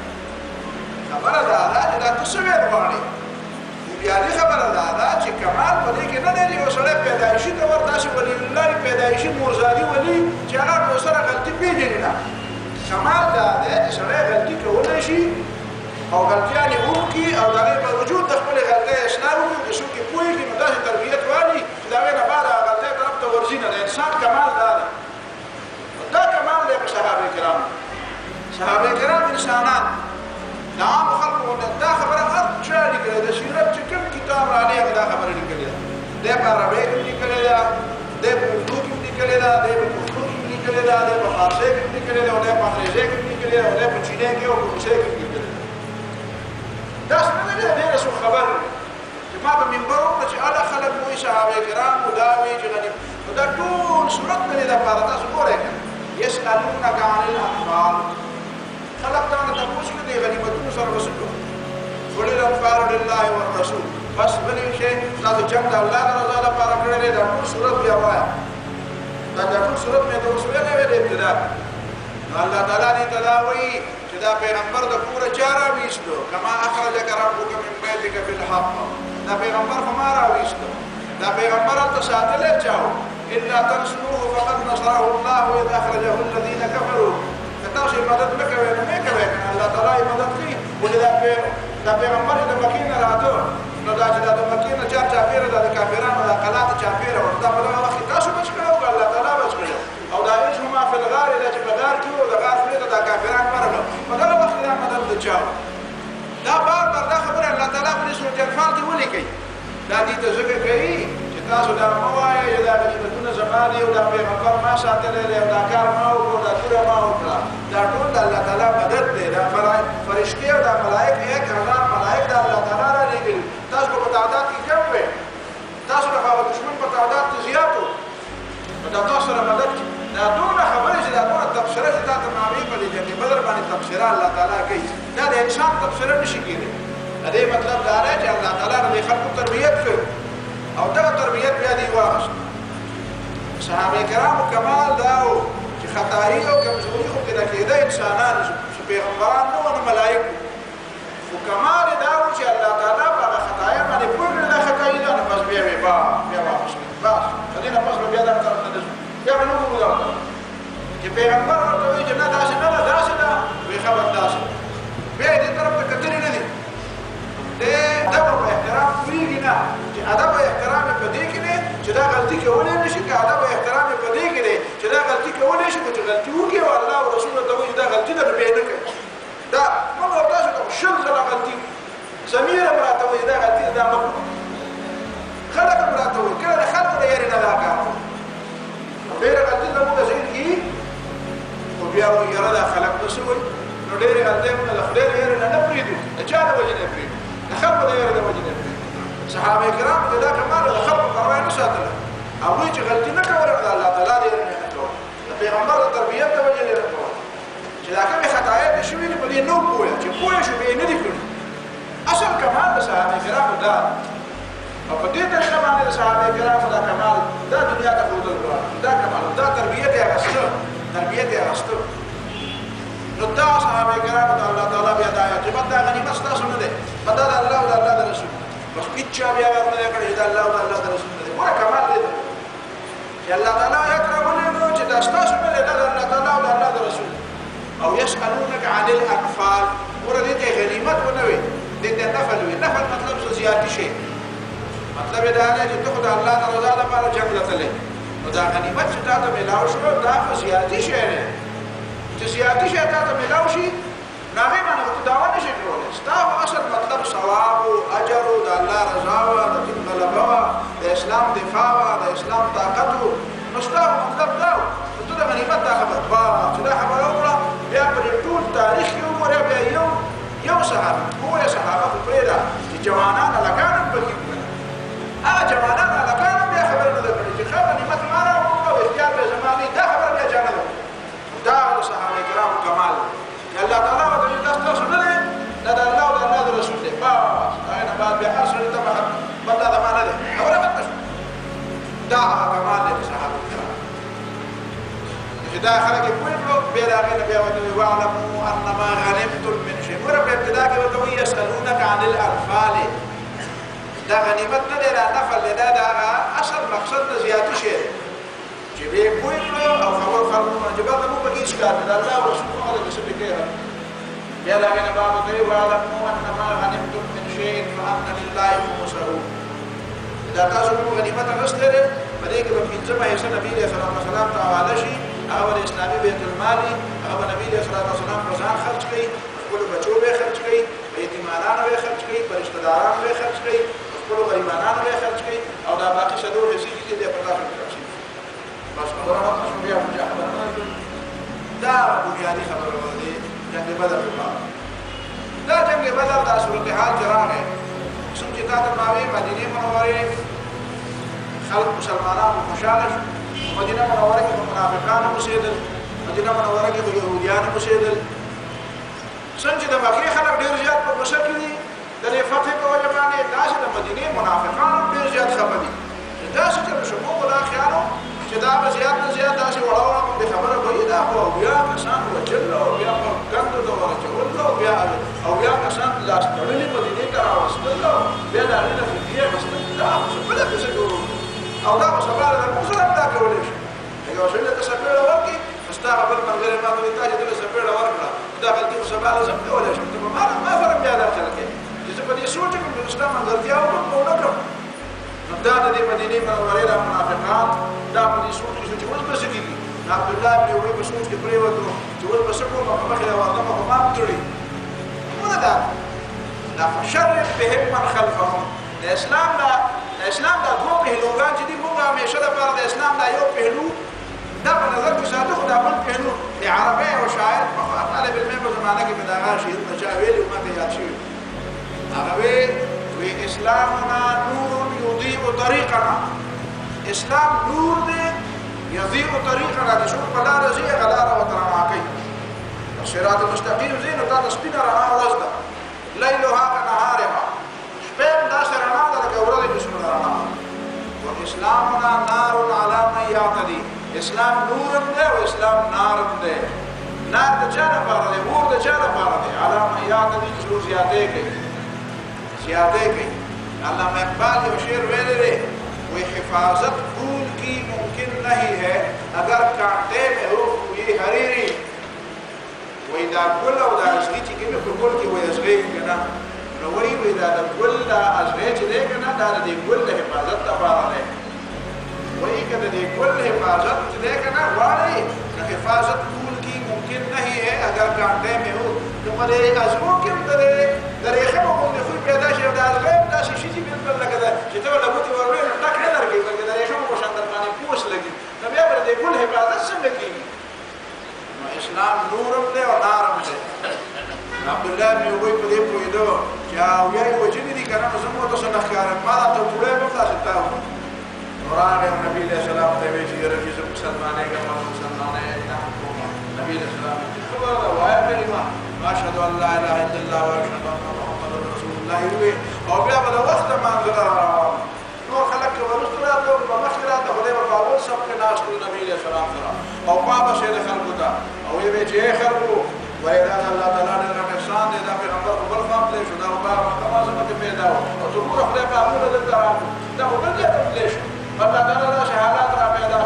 خبره دا ده چې دا ته څه ویل غواړې بیا دې خبره دا ده چې کمال په دې کې نه دی یو سړی پیدایشي طور داسې ولي الله پیدایشي مورزادي ولي چې هغه ورسره غلطي پېژني نه کمال دا دی چې سړی غلطي کولی شي او غلطیانې وکړي او د هغې په وجود د خپلې غلطۍ اصلاح وکړي که څوک یې پوهېږي نو داسې تربیت والي چې د هغې نه بعد هغه غلطۍ طرف ته ورځي نه د انسان کمال دا دی دا کمال دی په صحابه کرام صحابه کرام انسانان د عامو خلکو غوندې دا خبره هر چا لیکلې ده سیرت چې کوم کتاب راغلی هغه دا خبره لیکلې ده دی په عربۍ کې هم لیکلې ده دی په اردو کې هم لیکلې ده دی په پښتو کې هم لیکلې ده دی په فارسۍ کې هم لیکلې ده او دی په انګریزۍ کې هم لیکلې ده او دی په چینۍ کې او په روسۍ کې هم لیکلې ده داسې نه ده ډېره څوک خبر چې ما په منبر وکړه چې هله خلک وایي صحابه کرامو دا وایي چې نو دا ټول صورت د دې دپاره تاسو ګورئ که یسألونک عن الانفال خلق تانا تپوس کې د غنیمتونو سره به څه کوو قل الانفال لله والرسول بس بلې شی تاسو جنګ د الله د رضا لپاره کړی دی دا ټول صورت بیا وایه دا ټول صورت مې ته اوس ویلی وی د ابتدا نو الله تعالی دې ته دا وایي چې دا پیغمبر د کوره چا راویستو کما اخرجک ربک من بیتک بالحق دا پیغمبر خو ما راویستو دا پیغمبر هلته ساتلی چا و الا تنصروه فقد نصره الله اذ اخرجه الذین کفروا تاسو مدد نه کوئ نو نه کوئ کنه الله تعالی مدد کوي ولې دا پیغمبر د مکې نه راته نو دا چې د مکې نه چاپېره د کافرانو د قلات چاپېره ورته په دغه وخت تاسو بچ کړو الله تعالی بچ کړو او دا هیڅ ما فی الغار دا چې په غار کې و د غار خولې ته د کافران ورغلو په دغه وخت دا مدد د چا دا بار دا خبره الله تعالی په سورۃ الانفال کې ولیکي دا دې ته ذکر کوي تاسو دا مو وایئ چې دا غنیمتونه زما دي او دا پیغمبر ما ساتلی دی او دا کار ما وکړو دا توره ما وکړه دا ټول د الله تعالی مدد دی دا فرشتې او دا ملایک 1000 ملایک د الله تعالی رالیږلي تاسو په تعداد کې کم وئ تاسو د هغه دښمن په تعداد کې زیات وو نو دا تاسو سره مدد دا دومره خبرې چې دا دومره تبصره چې تا ته معلومې په دې جنګ بدر باندې تبصره الله تعالی کوي دا د انسان تبصره نشي کېدی د دې مطلب دا دی چې الله تعالی د خلکو تربیت کوي او دغه تربیت بیا دی واخیست صحابه کرامو کمال دا و چې خطائی او کمزوری خو پیدا کېده انسانان چې پیغمبران نو او ملائکه خو کمال دا و چې الله تعالی په خطایا باندې پوره نه خطائی نه بس بیا واپس بس خلينا بس بیا دا طرف ته بیا نو وګورئ چې پیغمبر ورته وایي چې نه داسې نه ده داسې ده وی خبر داسې بیا دې طرف ته کتلې نه دي د ادب او احترام پوریږي نه چې ادب او احترام په دې کې نه چې دا غلطي کولای نشي که ادب او احترام په دې کې نه چې دا غلطي کولای شي چې غلطي وکړي او الله او رسول ته وایي دا غلطي ده به نه کوي دا موږ ورته څه شل زره غلطي زميره مراته وایي دا غلطي ده مخلوق خلق مراته وایي کله خلق دې یې نه دا کار ډېر غلطي ده موږ ځین کې او بیا وایي یاره دا خلق نشوي نو ډېر غلطي موږ له خدای یې نه پریدو چا د وجه نه پریدو خلق دې یې د وجه نه پریدو صحابه کرام دا کمال د خلق پروا نه ساتله هغه چې غلطي نه کوله د الله تعالی دې نه کوله د پیغمبر د تربیت د وجه نه کوله چې دا کومه خطايا دي شوې په دې نو پوهه چې پوهه شو به نه دي کړی اصل کمال د صحابه کرام دا او په دې طریقه باندې د صحابه کرام دا کمال دا دنیا ته ودل دا کمال دا تربیت یې راستو تربیت یې راستو نو دا صحابه کرام د الله تعالی بیا دا چې دا غنیمت تاسو نه ده پدا د الله او د الله د رسول بس هیڅ بیا ورته کړی دا الله او د الله د رسول ده ګوره کمال دی چې الله تعالی یې تراولې نو چې دا تاسو نه ده د الله تعالی او د الله د رسول او يسألونك عن الأنفال ورته ته غنیمت ونوي دې نفل وي نفل مطلب څه زیاتی شي مطلب دا نه چې ته د الله تعالی رضا لپاره جنگ لته نو دا غنیمت چې تاسو ملاو شو دا خو زیاتی شي نه چې زیاتی شي تاسو ملاو شي ناغه باندې دعوا نشي کولای ستاسو اصل مطلب ثواب او اجر او د الله رضا او د دین غلبه د اسلام دفاع او د اسلام طاقت نو ستاسو مطلب دا ته د غنیمت دا خبر با چې دا خبره وکړه بیا په ټول تاریخ کې وګوره بیا یو صحابه ټول صحابه په پیدا چې جوانان لکان په کې هغه جوانان لکان بیا خبره نه ده چې خبره غنیمت مارا او اختیار به زمانه دا خبره بیا جانه دا صحابه کرام کمال الله تعالی وتعالى تاسو نه نه دا الله او الله رسول دی بس انا بعد بیا اصل ته بل دا معنا ده اوره بس دا کمال دی صحابه کرام چې دا خلک په بیا راغی بیا وته واعلموا انما غنمتم من شيء ور په ابتدا کې وته يسالونك عن الانفال دا غنیمت نه دی دا نفل دا اصل مقصد د زیات شي چې به کوی او خبر خلکو چې به موږ په هیڅ کار د الله او رسول الله د څه کې بیا راغی نه باب ته واعلموا انما غنمتم من شيء فان لله خمسه دا تاسو غنیمت غوښتل په دې کې په پنځمه حصہ نبی رسول الله صلی الله علیه وسلم تعالی شي هغه د اسلامي بیت المال هغه نبی رسول الله صلی الله علیه وسلم ځان خرج کړي خپل بچو به خرج کړي یتیمانانو به خرج کړي فرشتہ دارانو به خرج کړي خپل غریبانانو به خرج کړي او دا باقي شدو حصے دي د په تاسو کې شي بس قرآن تاسو بیا مجاهدات دا بنیادی خبره ده جنگ بدر دا جنگ بدر دا صورتحال جراغه څنګه چې تاسو ماوي مدینه منوره خلق مسلمانان خوشاله مدینه منوره کې منافقان اوسېدل مدینه منوره کې يهوديان اوسېدل څنګه د مکه خلک ډېر زیات په بشر کې دي د فتح په وجه باندې داسې د مدینه منافقان ډېر زیات خبر دي داسې چې شمو ولا خیالو چې دا به زیات نه زیات داسې وړاوړه په خبره وایي دا خو بیا کسان وجل او بیا په ګندو د ورچول او بیا کسان لاس تړلې مدینه ته راوستل بیا دا نه فدیه مستل دا څه بل څه جوړو او دا سبا د مسلمان دا کولای شي یو څه له سپېړه ورکی مستعار بل منګره ما ته تاج د سپېړه ورکړه دا غلطي سبا لازم کولای شي ته ما فرق بیا دا چل کې چې په دې سوچ کې د اسلام غلطي او نو دا د مدینه منورې را منافقان دا په دې سوچ کې چې اوس بس کېږي عبد الله بن ابي په سوچ کې پریوتو چې اوس بس کوم په مخه راوړم په ما تړي موږ دا فشرف بهم من خلفهم د اسلام دا دوه پهلوګان چې موږ همیشه د پر د اسلام دا یو پهلو دا په نظر کې ساده خو دا بل پهلو د عربی او شاعر په طالب علم په زمانه کې دا غاشي تجاویل او ما ته یاد شي هغه وی اسلامنا نور يضيء طريقنا اسلام نور دي يضيء طريقنا د شو په لار زی غلار او ترماکي صراط المستقيم زين تا تسبينا راه وزدا ليلها كنهارها شباب ناصر راه د ګورل د شنو راه واسلامنا نار على من يعتدي اسلام نورم ده او اسلام نارم ده نار د چا لپاره دی اور د چا لپاره دی علامه یاد دي چې زیاتې کوي علامه اقبال یو شعر ویلی دی وی حفاظت پھول کی ممکن نہیں ہے اگر کانٹے میں ہو کوئی حریری وی دا گل او دا ازغی چې کوي په ګل کې وی ازغی کنه نو وی دا ګل دا ازغی چې دی کنه دا د ګل د حفاظت لپاره دی وی کده د ګل حفاظت چې دی کنه غواړي نو حفاظت پھول کی ممکن نہیں ہے اگر کانٹے میں ہو نو مله ازغو کې درې خمو باندې خو پیدا شي دا ازغی دا شي چې بالکل لکه دا چې ته ولا بوتي ورولې نو ټک نه درګي بلکې درې خمو په شان در باندې پوس لګي نو بیا به د ګل حفاظت څنګه کیږي اسلام نورم ده او نارم ده عبد الله بن ابي په دې پوهیدو چې او یې وجنی دي کنه نو زموږ ته څنګه ښکار ما ته ټوله په تاسو ته قرآن نبی علیہ السلام ته وی چې رجز مسلمانې ګرځي مسلمانې نه نبی علیہ السلام خبر دا وایي کلمه اشهد ان لا اله الا الله واشهد ان محمد رسول الله وی او بیا په وخت ما زړه نور خلق ورسره ته په مخیرات ته له باور سب کې ناس نبی علیہ السلام سره او بابا شه خلقو ته او یې چې خلقو وایي دا الله تعالی دې احسان دې دا پیغمبر په بل فهم له شو دا بابا تمازه ته پیدا او ته ګور خپل په امر دې درام دا وګړي ته له شو پتا دا حالات را پیدا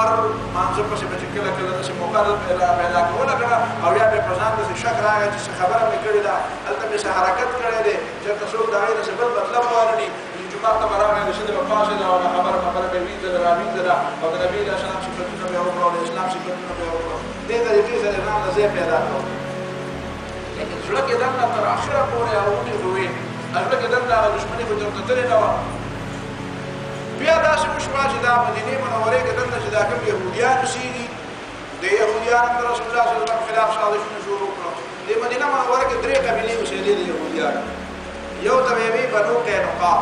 ار مانځه په چې کله چې مقرر پیدا کوله کنه او یا په ځان د شک راغی چې خبره مې کړې ده البته به حرکت کړې ده چې تاسو دا غیر څه بل مطلب وارني جمعه ته راغی چې د پاسه دا خبره به ویځه راویځه او د نبی له سلام صفاتونه به او د اسلام صفاتونه به او دې د دې سره نه زه پیدا کړم لیکن څلور کې دا تر اخره پورې اورونی وې البته کې دا دښمنی په تر تل نه و بیا داسې وشوه چې دا مدینې منورې کې دلته چې دا کوم یهودیان اوسېږي د یهودیانو د رسول الله صلی الله علیه وسلم خلاف سازشونه شروع کړل د مدینه منوره کې درې قبیلې اوسېدې د یهودیانو یو ته به وي بنو قینقاع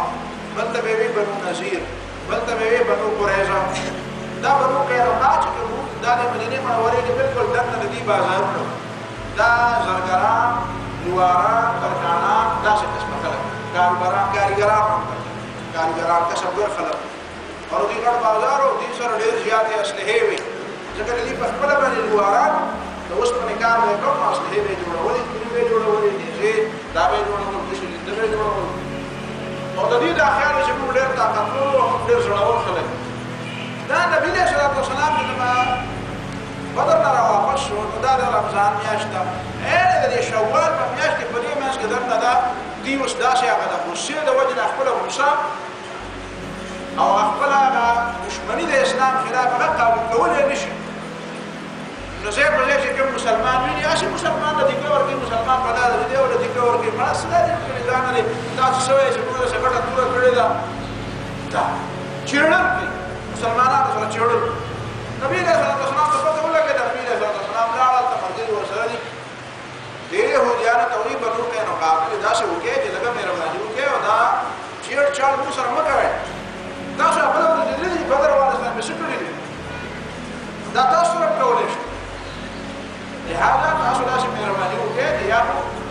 بل ته به وي بنو نذیر بل ته به وي بنو قریظه دا بنو قینقاع چې کوم دا د مدینې منورې کې بالکل دننه د دې بازارونه دا زرګران لواران ترکانان داسې قسمه خلک کارګران کسبګر خلک او دې ګڼ بازار او دې سره ډېر زیاتې اسلحې وي ځکه دې په خپل باندې لواران د اوسپنې کار یې کوم اسلحې به جوړولې کلي به جوړولې دې دا به جوړول کشي دې به جوړول او د دې د اخیار چې موږ ډېر طاقتور او ډېر زړور خلک دا نبی له صلی الله علیه وسلم چې بدر نه واپس شو نو دا د رمضان میاشت ده د شوال په میاشت کې په دې میاشت کې درنه ده دی اوس داسې هغه د غصې د وجې نه خپله غصه او خپل هغه دښمني د اسلام خلاف هغه قابو کولی نه شي نو ځای په ځای چې کوم مسلمان ویني هسې مسلمان له دیکه ورکوي مسلمان په دا دی او له دیکه ورکوي مړه څه دا دې کړي دا نه دی دا څه شوی چې موږ داسې ګټه توره کړې ده دا چېړل کوي مسلمانانو سره چېړل نبي علیه السلام ته پته ولګېده نبي علیه السلام لاړل ته ملګري ورسره دي دې یهودیانو ته وایي بنو قینقاع داسې وکړئ چې لږه مهرباني وکړئ او دا چېړ چاړ موږ سره مه کوئ تاسو خپله ورځېدلي دي بدر افغانستان مې څه کړي دي دا تاسو سره کولی شو لهذا تاسو داسې مهرباني وکړئ د یا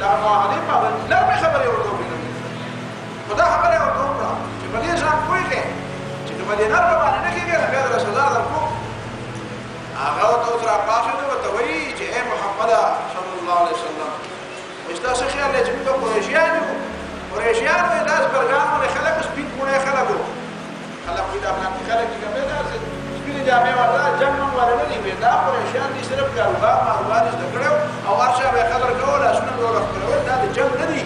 دا معاهدې پابند نرمې خبرې ورته وکړئ خو دا خبره یې ورته وکړه چې په دې ځان پوه کړئ چې که په دې نرمه باندې نه کېږي نو بیا دله سزا درکړو هغه ورته اوس راپاڅېد ورته وایي چې ای محمده صلی الله علیه وسلم وایي ستا څه خیال دی چې موږ قریشیان یو قریشیان وایي دا زبرګان باندې خلک سپین پوڼې خلک وو خلک وایي دا فلاني خلک دي که بیا داسې سپینې جامې والا جنګ والا نه دي دا قریشیان دي صرف کاروبار ماروبار یې زده کړی او هر چا به یې قدر کول لاسونه به یې ورښکلول دا د جنګ نه دي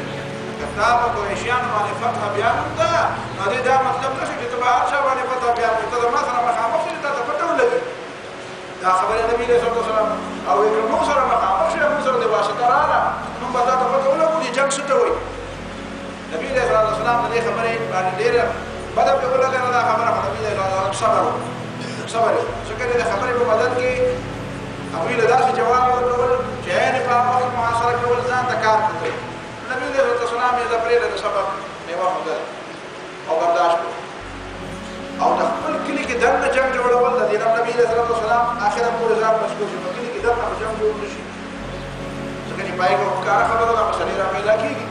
که تا په قریشیانو باندې فتحه بیانوم ده نو دې دا مطلب نه شي چې ته به هر چا باندې فتحه بیانوې ته د ما سره مخامخ شي تا ته پته ولګي دا خبره نبی علیه السلام او که موږ سره مخامخ شي موږ سره د واسطه راغله نو به تا ته پته ولګو چې جنګ څه ته وایي نبی علیه السلام د دې خبرې باندې ډېره بده پرې ولګېده دا خبره خو نبي علیه السلام صبر وکړو ځکه د خبرې په بدل کې هغوی له داسې جواب ورکول چې عین په هغه وخت محاصره کول ځان ته کار کوي نبي علیه السلام یې د پرېږده د صبر میوه ښودله او برداشت کړو او د خپل کلي کې دننه جنګ جوړول د دې نه نبي علیه السلام اخره پورې ځان مشکور شي په کلي کې دننه به جنګ جوړ نه شي ځکه چې پای کې ښکاره خبره ده مسلې را پیدا کېږي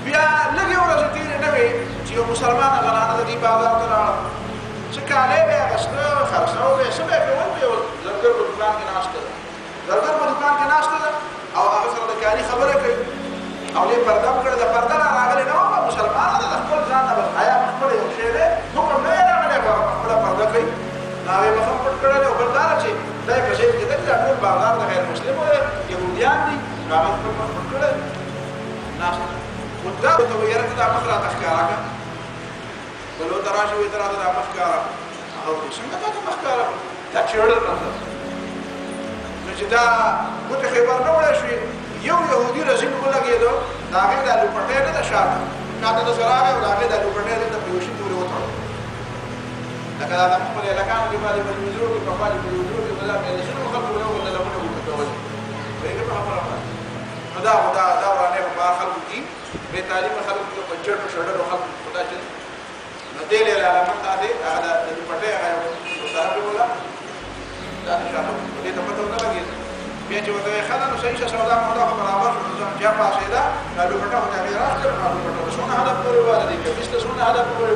بیا لږې ورځې تېرې نه وې چې یو مسلمانه زنانه د دې بازار ته لاړه سکاله به اغسطه خرڅاو به څه به کول به زرګر په دکان کې ناشته زرګر په دکان کې ناشته او هغه سره د کاري خبره کوي او له پرده کړه د پرده راغلی نو مسلمان د خپل ځان نه حیا خپل یو شی دی حکم نه راغلی په خپل پرده کوي ناوې مخم پټ کړل او بلدار چې دای په شی کې د ټول بازار د غیر مسلم او يهوديان دي هغه خپل مخ پټ کړل ناشته ودا ته ویره ته مخره تخکارا ولو دراشي وي ترى دا مخکارا او څنګه دا مخکارا دا چیرل راځي نو چې دا ګوت خبر نه وړي شي یو يهودي رزين ولګیدو دا هغه د لوپټې نه د شاته کاته د سراغه او دا هغه د لوپټې د پیوشي پورې وته لکه دا په لکان کې باندې په وزرو کې په خالي په وزرو کې بلا مې شنو خبرو یو ولا لمنه وکړول وایي په خبره دا ورانه په خلکو کې به تعلیم خلکو کې په چټو شړلو خلکو خدا چې ندیل علامت ده هذا اللي پټه هغه وساره ولا دا شاته دې ته پته نه لګي بیا چې وته خلک نو صحیح سودا مودا برابر شو ځم بیا پاسه دا نو پټه هو دا راځي نو پټه شونه هدف پورې ولا دي چې مثله شونه هدف پورې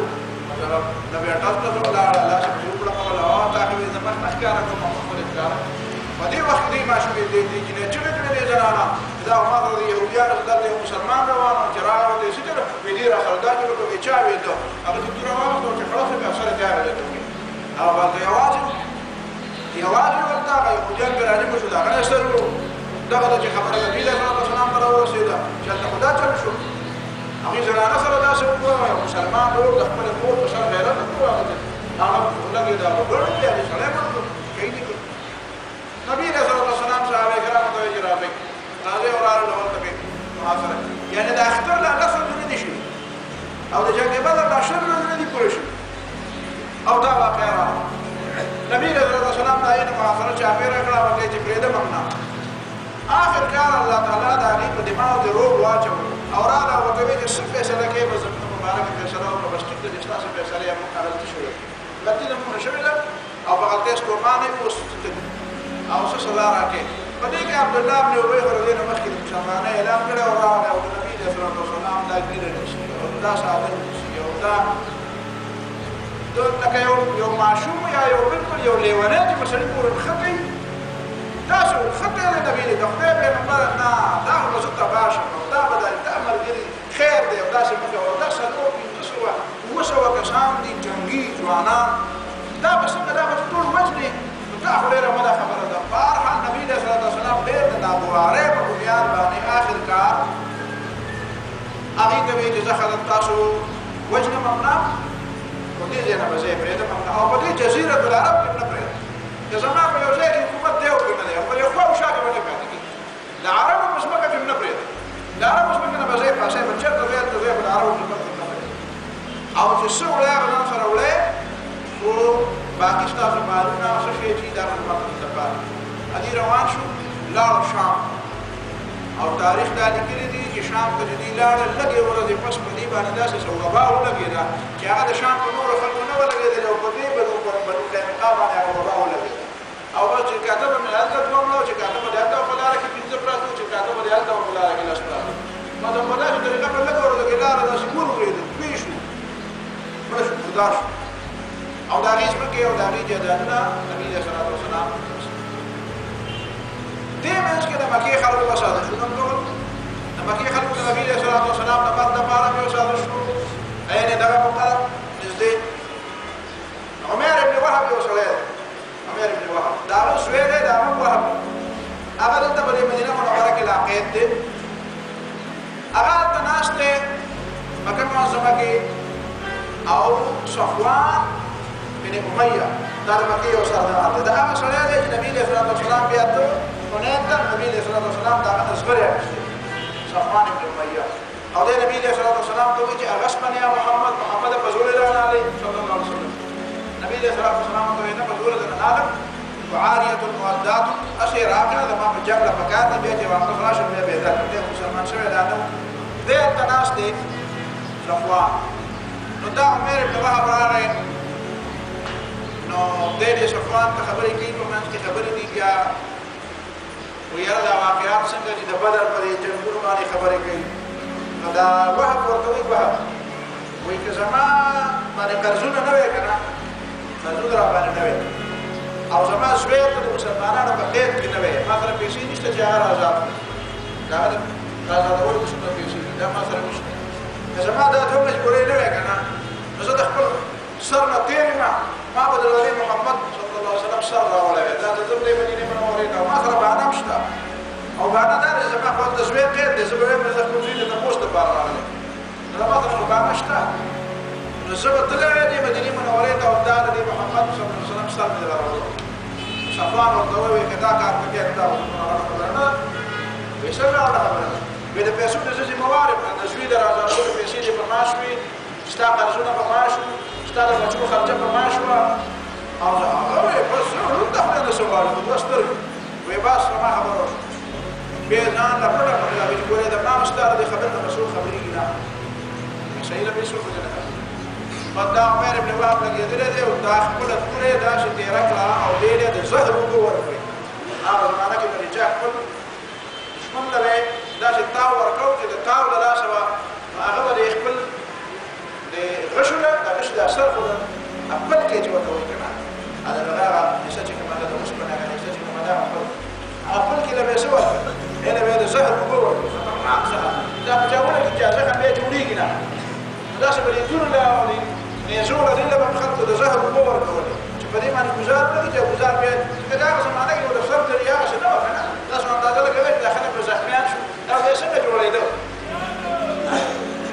مثلا نبي تاسو ته ولا لا چې یو کړه ولا او تا کې زمات مخکاره کوم خپل ښکار په دې وخت دې ماشوم دې چې نه زنانا دا ما د يهوديان د مسلمان روانو چې راو دې چې په دې راخلدا چې په چا وې ته هغه د روانو چې خلاص به اثر جاره ده او باندې یوازې ورته يهوديان ګرانې مو شو دا نه سره دغه چې خبره دې له مسلمان پر ورسېده چې ته خدا چل شو هغه زنانه سره دا څه وکړو مسلمان ورو د خپل کور په سر غیرت وکړو هغه ولګي دا وګورئ چې سلام کوي نبی رسول الله صلی الله علیه وسلم صحابه کرام ته اجازه راځي او راځي نو ته محاصره یعنی دا اختر لا نصر نه شي او د جنگ بدر لا شر نه دي پوره شي او دا واقعا نبی رسول الله صلی الله علیه وسلم محاصره چا پیرا کړه وکړي چې پرې د ممنع اخر کار الله تعالی دا غي په دماغ د روح واچو او راځه وته چې څه فیصله کوي په زموږ مبارک فیصله او په بشکې د اخلاص فیصله یې مقابله شوې لکه موږ شوې او په غلطه سکومانه وسته او څه سزا راکې په دې کې عبد الله بن ابي رضی الله عنه د مسلمانانو اعلان کړ او راغی او د نبی صلی الله علیه وسلم دا ګیره نشي او دا ساده نشي او دا لکه یو معشوم یا یو بالکل یو لیونه چې په سړي پورې خطي تاسو خطي د نبی د خدای پیغمبر نه دا هو زه تباشر دا بدل دا مرګري خیر دی او دا څه مکه او دا سلو بيسوا وسوا کسان دي جنگي ځوانان دا بس دا ټول وجني دا خبره مده خبره ده بهر نبی صلی الله علیه وسلم ډېر د نابواره په بنیاد باندې اخر کار هغه کوي چې ځخه تاسو وجه ممنوع په دې ځای نه بځای پرې ده ممنوع او په دې جزیره العرب کې نه پرې ده زما په یو ځای کې حکومت دی او کنه دی په یو خو شاګه باندې پاتې کی العرب په مسمکه کې نه پرې ده العرب مسمکه نه بځای پاسه په چرته ویل په العرب کې نه پرې او چې څو وړاندې سره وړاندې او باقي تاسو معلومه څه شي چې دا په مکه کې پاتې ادي روان شو لاړ شام او تاریخ دا لیکلي دي چې شام ته دې لاړ لګي ورځې پس په دې باندې داسې وبا ولګي دا چې هغه د شام په نور خلکو نه ولګېدل او په دې بنو قینقاع باندې هغه وبا ولګي او بس چې کاتب مې هلته دومره چې کاتب دې هلته په لاره کې پنځه پراتو چې کاتب دې هلته په لاره کې لاس پراتو ما ته په داسې طریقه په لګ ورځې لاره داسې ګور ورېده پیشو پرش خدا شو او دا غیز مکه او دا غیز جدادنا نبی صلی الله علیه وسلم دې مېش کې د مکه خلکو وساده شو نو د مکه خلکو د نبی صلی الله علیه وسلم د بعد د پاره په وساده شو اېنه دا په پاره نږدې عمر ابن وهب یو سره عمر ابن وهب دا له سویره دا وهب هغه د مدینه منوره کې لاقید دي هغه تناسته مکه معظمه کې او صفوان بن أمية دار مكي وسردار ده هذا سريع ده النبي صلى الله عليه وسلم بيأتوا ونأتى النبي صلى الله عليه وسلم ده من صغير صفوان بن أمية أو ده النبي صلى الله عليه وسلم توجي أغسبني يا محمد فزول الله عليه صلى الله عليه وسلم النبي صلى الله عليه وسلم توجي فزول الله عليه وعارية المؤدات أشير عاقلة لما بجملة فكاتة بيجي وعمل فراش بيجي ده مسلمان شوية لأنه ده التناس دي صفوان ندا عمر بن وهب راغی نو دې صفوان ته خبرې کوي په منځ کې خبرې دي بیا ویل دا واقعات څنګه چې د بدر پر جنگونو باندې خبرې کوي نو دا وهب ورته وایي وهب وایي که زما باندې قرضونه نه وای کنه مزود را باندې نه وي او زما زوی ته د مسلمانانو په قید کې نه وي ما سره پیسې نشته چې هغه آزاد دا آزادول څه پیسې دا ما سره نشته زما دا ټول مجبورې نه وي کنه نو زه د خپل سر نه تېر ما به د نبي محمد صلی الله علیه وسلم سر راوړی دا د دې مدینې منورې نه ما سره بهانه شته او بهانه دا چې زما خپل د زوی قید دی زه به وایم زه خپل زوی ته تپوس دپاره راغلی نو ما سره خو بهانه شته نو زه به تللی دې مدینې منورې ته او دا د نبي محمد صلی الله علیه وسلم سر مې راوړی صفوان ورته وویل که دا کار کوې دا خبره نه وایي څنګه راوړه خبره ده وایي د پیسو د زه ذمهوار یم د زوی د رازادولو پیسې دې په ما شوې ستا قرضونه په ما شو ستا د بچو خرچه په ما شوه او زه هغه وایي بس زه ړوند د خدای نه څه غواړم په دوه سترګو وایي بس زما خبره وشوه بیا یې ځان له پټه کړله وایي ګورې د ما هم ستا د دې خبرې نه به څوک خبرېږي نه وایي صحیح ده بیا څوک دې نه کوي بس دا عمر ابن وهب لګېدلی دی او دا خپله توره یې داسې تېره کړه او ډېر یې د زهر اوبه ورکړې هغه زمانه کې به د چا خپل دښمن ته به یې داسې تاو ورکړو چې د تاو له لاسه به هغه به د خپل د غشو نه د غش د اثر خو د خپل کې چې ورته وایي که نه هغه حصه چې کومه ده د اوسپنې هغه حصه چې کومه ده هغه خپل کې له به یې څه ورکړه هغې له به یې د زهر اوبه ورکړې خطرناک زهر دا په چاونه کې چې زخم بیا جوړېږي نه داسې به لیدونو له او نیزو له دې له به خلکو د زهر اوبه ورکولې چې په دې باندې ګزار نه کړي چې ګزار بیا ځکه د هغه زمانه کې د سر ترې هغسې نه وه که نه داسې اندازه لګوي چې دا خلک به زخمیان شو دا به یې څنګه جوړېده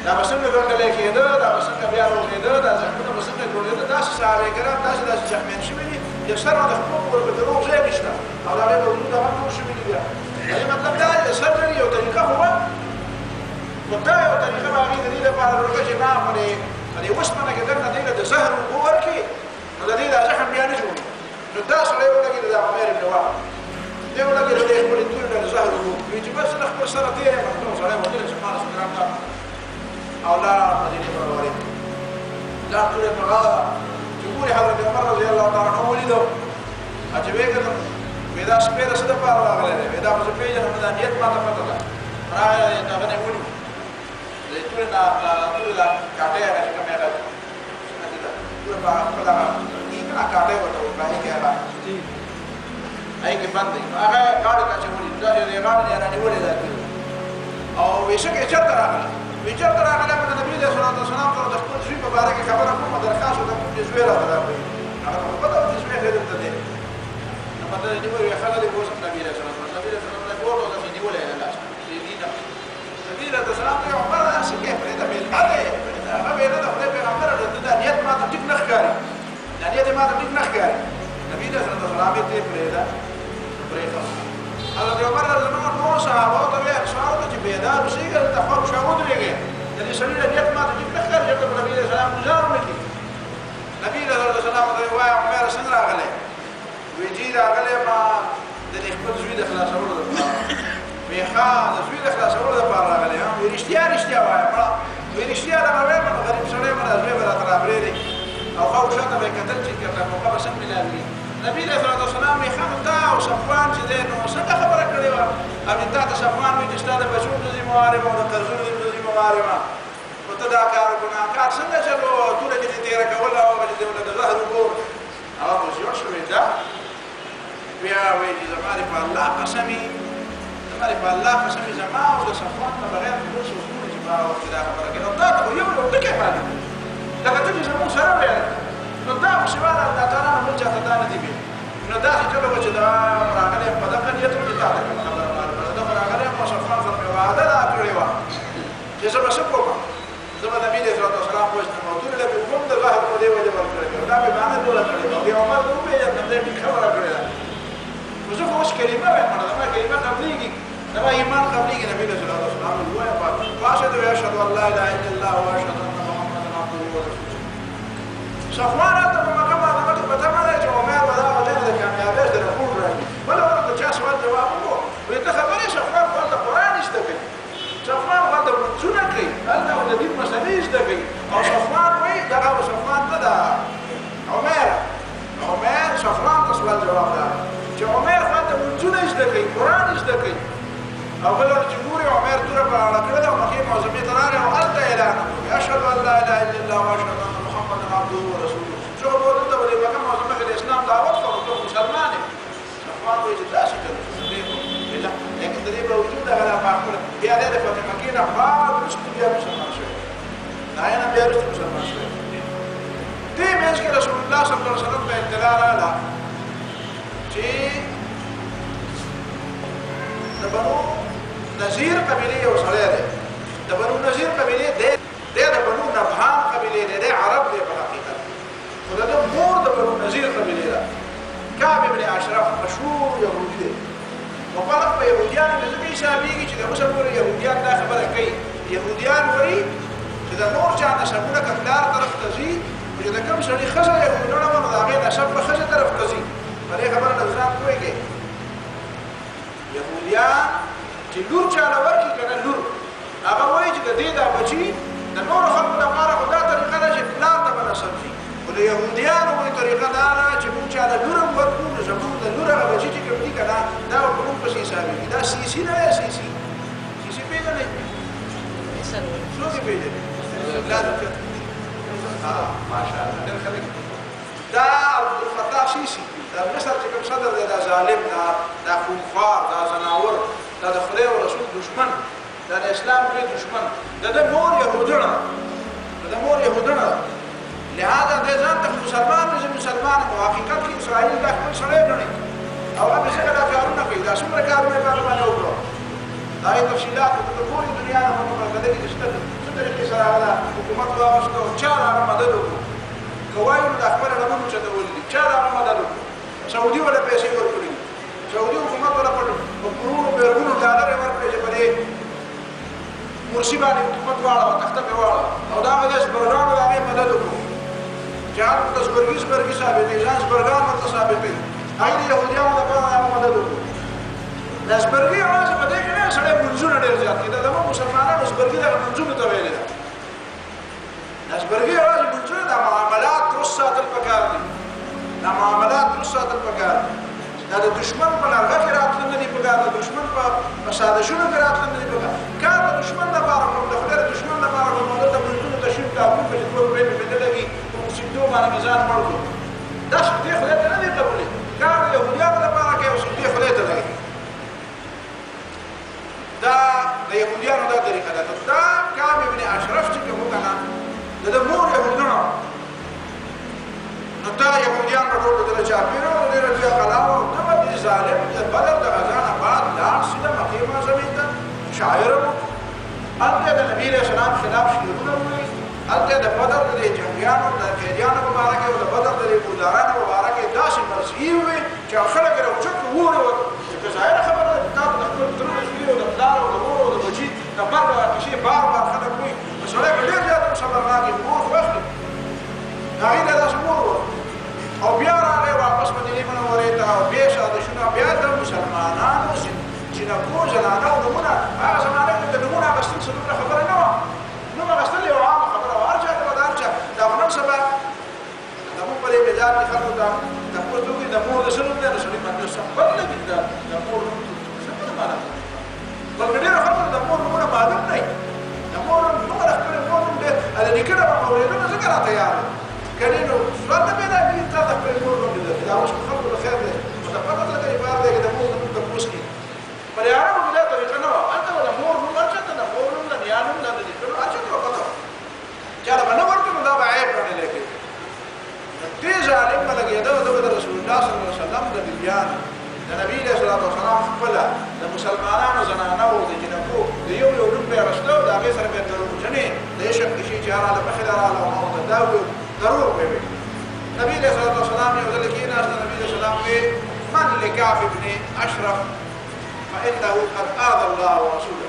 دا به څنګه ګنډلی کېده دا به څنګه بیا روغېده دا زخمونه به څنګه جوړېده داسې صحابه کرام داسې زخمیان شوي دي چې سر نه د خپل ورپسې روغ ځای نشته او د هغې به وجود هغه ټول شوي دي بیا دې مطلب دا دی د سرجري یو طریقه خو وه خو دا یو طریقه به هغې د دې لپاره ورکړه چې نه په دې اوسپنه کې درنه دې له د زهر اوبه ورکړي نو د دې دا زخم بیا نه جوړېږي نو دا سړی ولګېد د عمر بن وهب دې ولګېد د خپلې تورې نه د زهر اوبه وایي چې بس زه خپل سره تېر یم نو سړی وتلی چې مال سګرام ته او لاړ مدینې منورې دا ټولې په غاړه چې ګورې حضرت عمر رضی الله تعالی عنه ولیدو چې ویې کتل وایي دا سپی د څه دپاره راغلی دی وایي دا خو زه پېژنم دا نیت ماته پته ده راغلی هغه نه ونیو د ټولې نه ټولې دا کاټۍ هغه چې کومې هغه ټوله په خپل هغه کنه کاټۍ ورته وایي په هغې کې هغه هغې کې بند دی هغه غاړې ته اچولي داسې د غاړې نه یې رانیولې دا کړي او وایي څنګه یې چېرته راغلی وایي چېرته راغلی به د نبي علیه صلات وسلام سره د خپل زوی په باره کې خبره کومه درخواست ورته کوم چې زوی راته راکړي هغه ته خو پته وه چې زوی خیر دلته دی نو په دې نیولې وایي ښه دی اوس هم نبي علیه صلات نبي علیه صلات ته ګورو داسې نیولی یې لاس نبي علیه السلام ته عمر داسې کې پرېږده مېلمه دی هغه مېلمه د خدای پیغمبره ده دا نیت ماته ټیک نه ښکاري دا نیت یې ماته ټیک نه ښکاري نبي علیه صلات وسلام یې ته یې پرېږده پرېښود حضرت عمر رضی الله عنه ټولو صحابو ته وایي اشعارو ته چې بیدار اوسئ دلته خاموشه ودرېږئ د دې سړي د نیت ماته ټیک نه ښکاري چې نبي علیه السلام ګزار ونه کړي نبي علیه السلام ته وایي عمر څنګه راغلی وایي جی راغلی ما د دې خپل زوی د خلاصولو دپاره وایي ښه د زوی د خلاصولو دپاره راغلی وایي رښتیا رښتیا وایه مړه وایي رښتیا دغه وایم نو غریب سړی مړه زوی به راته راپرېږدي او ښه شاته به یې کتل چې درته موقع به څنګه ملاوي نبي علیه الصلات وسلام یې ښه نو تا او صفوان چې دی نو څنګه خبره کړې وه او تا ته صفوان وایي چې ستا د بچو د ذمهوار یم او د قرضونو د ذمهوار یم نو ته دا کار وکړه کار څنګه چلو توره چې دې تېره کوله او چې دې ورته د زهر اوبه هغه اوس جوړ شو وایي دا بیا وایي چې زما دې په الله قسم وي زما دې په الله قسم وي زما او د صفوان نه بغیر بل څوک نه چې ما ورته دا خبره کوي نو تا ته خو یو ټکی معلوم لکه ته چې زموږ سره ویل نو دا خو سوا د الله تعالی نه بل چاته دا نه دي ویلي نو داسې چلو به چې دا راغلی یم په دغه نیت مې تا ته کومه خبره معلومه ده دغه راغلی یم صفوان سره مې وعده دا کړې وه چې زه به څه کوم زه به نبي علیه صلات وسلام وژنم او تورې له مې کوم د زهر په دې وجه ورکړې وه دا مې بهانه جوړه کړې وه بیا عمر ته وپېژندم دی ټیک خبره کړې ده خو زه خو اوس کلمه وایم مړه زما کلمه قبلېږي زما ایمان قبلېږي نبي علیه صلات وسلام ووایم واشهد واشهد ان لا اله الا الله واشهد ان محمدا عبده ورسوله صفوان هلته په مکه معظمه کې په تمه دی چې عمر به دا وجه د کامیابۍ د رکوړ راځي بله ورته چا سوال جواب وکړو وایي ته خبرې صفوان خو هلته قرآن زده کوي صفوان خو هلته لمونځونه کوي هلته خو د دین مسلې زده کوي او صفوان وایي دغه صفوان نه ده عمر صفوان ته سوال جواب ده چې عمر خو هلته لمونځونه زده کوي قرآن زده کوي او بل ورځ چې ګوري عمر توره په اړه کړې ده او مکې معظمې ته راغی او هلته اعلان وکړي اشهد ان لا اله الا الله واشهد ان محمدا عبده ورسوله شو به دلته به د مکه عثمان وایي چې داسې چلو لیکن د دې باوجود هغه لا معقوله بیا د فتح مکې نه بعد وروسته بیا مسلمان شوی د هغې نه بیا وروسته مسلمان شوی دې منځ کې رسول الله صلی الله علیه وسلم ته اطلاع راغله چې د بنو نذیر قبیلې یو سړی دی د بنو نذیر قبیلې دی د بنو نبهان قبیلې دی عرب دی په حقیقت خو د مور د بنو نذیر قبیلې ده کعب ابن اشرف مشهور یهودي دی مخالف په یهودیانو کې ځکه حسابېږي چې د اوسه پورې یهودیان دا خبره کوي یهودیان وایي چې د نور چا نسبونه که پلار طرف ته ځي چې د کوم سړي ښځه یهودونه وه نو د هغې نسب به ښځې طرف ته ځي په دې خبره نه ځان پوهېږي یهودیان چې لور چاله ورکړي که نه لور هغه وایي چې د دې دا بچي د نورو خلکو لپاره خو دا طریقه ده چې پلار ته به نسب ځي خو د یهودیانو وایي طریقه دا ده چې موږ چاله لور هم ورکړو نو زموږ د لور هغه بچي چې کوم دي که نه دا به په موږ پسې حسابېږي دا سیسي نه دی سیسي سیسي پېژنئ څوک یې پېژني ماشاءالله ډېر خلک دا عبدالفتاح سیسي دا مصر چې کوم صدر دی دا ظالم دا خونخوار دا زناور دا د خدای او رسول دشمن دا د اسلام لوی دشمن د مور یهودونه د مور یهودونه لهذا دې ځان ته مسلمان نه مسلمان په حقیقت کې اسرائیل دا خپل سړی ګڼي او هغه څنګه دا کارونه کوي دا څومره کارونه په هغه باندې وکړو دا یې تفصیلات د ټولې دنیا نه مطلب ده چې څه طریقې سره هغه حکومت واغوسته او چا هغه مدد وکړو که وایو نو د خپل لمنو چتولي دي چا هغه مدد وکړو سعودي ولا پیسې ورکړي سعودي حکومت ولا په کروڑو بیرغونو ډالر ورکړي چې په دې مرسي باندې حکومت واړه تخته په واړه او دا د زبرګانو هغه مدد وکړو جهاد د زبرګي ثابت دي ځان زبرګان ورته ثابت دي هغه يهوديانو لپاره هغه مدد وکړو د زبرګي راځي په دې کې نه سړی منځونه ډېر زیات دي دا مسلمانانو زبرګي د منځونو ته ویل دي د زبرګي راځي منځونه د معاملات درست ساتل پکار دي دا معاملات درست ساتل پکار دي دا د دشمن په لارغه کې راتلل نه دي پکار د دشمن په سازشونو کې راتلل نه دي پکار کار د دشمن لپاره کوم د خدای د دشمن لپاره کوم د منځونو ته شین کارونه په دوه په دې لګي او سیدو باندې میزان مړو دا څه دی خدای ته نه دی قبول کار د يهوديانو لپاره کې او سیدو خدای ته لګي دا د يهوديانو دا طریقه ده دا کعب ابن اشرف چې کوم کنه د مور يهودانو نو دا يهوديان په ټول ډول چاپیرو د رضا کلاو د باندې ظالم د بدر د غزان بعد لاړ سیده مکه معظمه ته شاعر انته د نبی له سلام خلاف شعرونه وایي انته د بدر د جنگیانو د قیدیانو مبارک او د بدر د ګلدارانو مبارک داسې مرسي وي چې خلک راوچت وره چې ظاهر خبره د کتاب د خپل درو شیو د پلار او د مور او د بچی د مرګ شي بار خلک وي مسله ډېر زیات مسلمانان دي مور واخلي هغه د اسمور او بیا راغی واپس مدینه منورې ته او بیا شاده شنو بیا د مسلمانانو چې نه کو زنانه او نمونه هغه زمانه کې د نمونه غسل څه خبره نه و نو غسل یو عام خبره ورچا ته ودارچا دا نن سبا د مو په دې ځان کې خلکو ته د خپل دوی د مور د سنت نه سړي باندې صحبت نه دي د مور څه په معنا بلکې ډېر خلکو د مور نمونه معلوم نه د مور نمونه خپل مور دې ا دې کړه په اورېدو څنګه راته یاد کړي سوال ته پیدا کړي تا د خپل مور باندې دا اوس خبره د خیر ده متفقه ده چې بار دې د مور د پوسکی پر یارو کې دا طریقه نه انت د مور نو ورچته د مور نو نه یانو نه دې کړو اچته وکړه چا به نو ورته دا به عیب نه لګي دې ظالم لګي دا د رسول الله صلی الله علیه وسلم د بیان د نبی له صلوات و سلام خپل د مسلمانانو زنانه او د جنکو د یو لوم په رسول دا غي سره به درو جنې د شک شي چې را له مخدار له دا ضرور به نبی له صلوات و سلام یو ځل کې ناس نبی له سلام وي من لكعب ابن اشرف فانه قد آذى الله ورسوله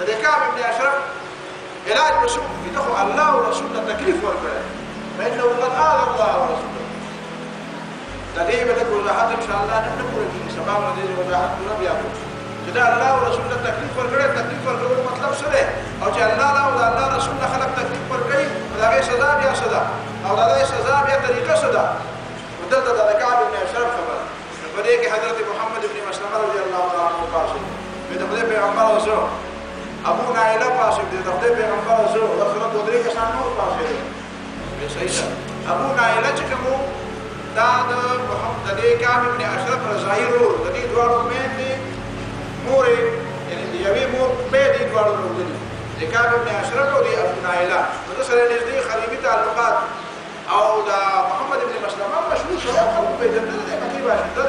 د كعب ابن اشرف علاج رسول دغه الله ورسول تکلیف ورکړي فانه قد آذى الله ورسوله دا دې به د وضاحت ان شاء الله نه پوره کیږي سبب دې وضاحت پوره بیا چې دا الله ورسول تکلیف ورکړي تکلیف ورکول مطلب څه دی او چې الله او الله رسول خلق تکلیف ورکړي دا غي سزا بیا سزا او دا غي سزا بیا طریقه سزا ودلته د كعب بن اشرف خبره په دې کې حضرت محمد ابن مسلمه رضی الله تعالی عنہ پاسه په دې پیغمبر اوسو ابو نایله پاسه دې پیغمبر اوسو او سره دوه درې کسان نور پاسه دي به صحیح ابو نایله چې کوم دا د دې کعب بن اشرف رضاعي ورور د دې دواړو میندې مورې یعنې د یوې مور بیا دې دواړو راوړلي د کعب بن اشرف او د ابو نایله نو ده سره نږدې قریبي تعلقات او د محمد بن مسلمه مشهور شوی خلکو پېژندل دی مکې باشنده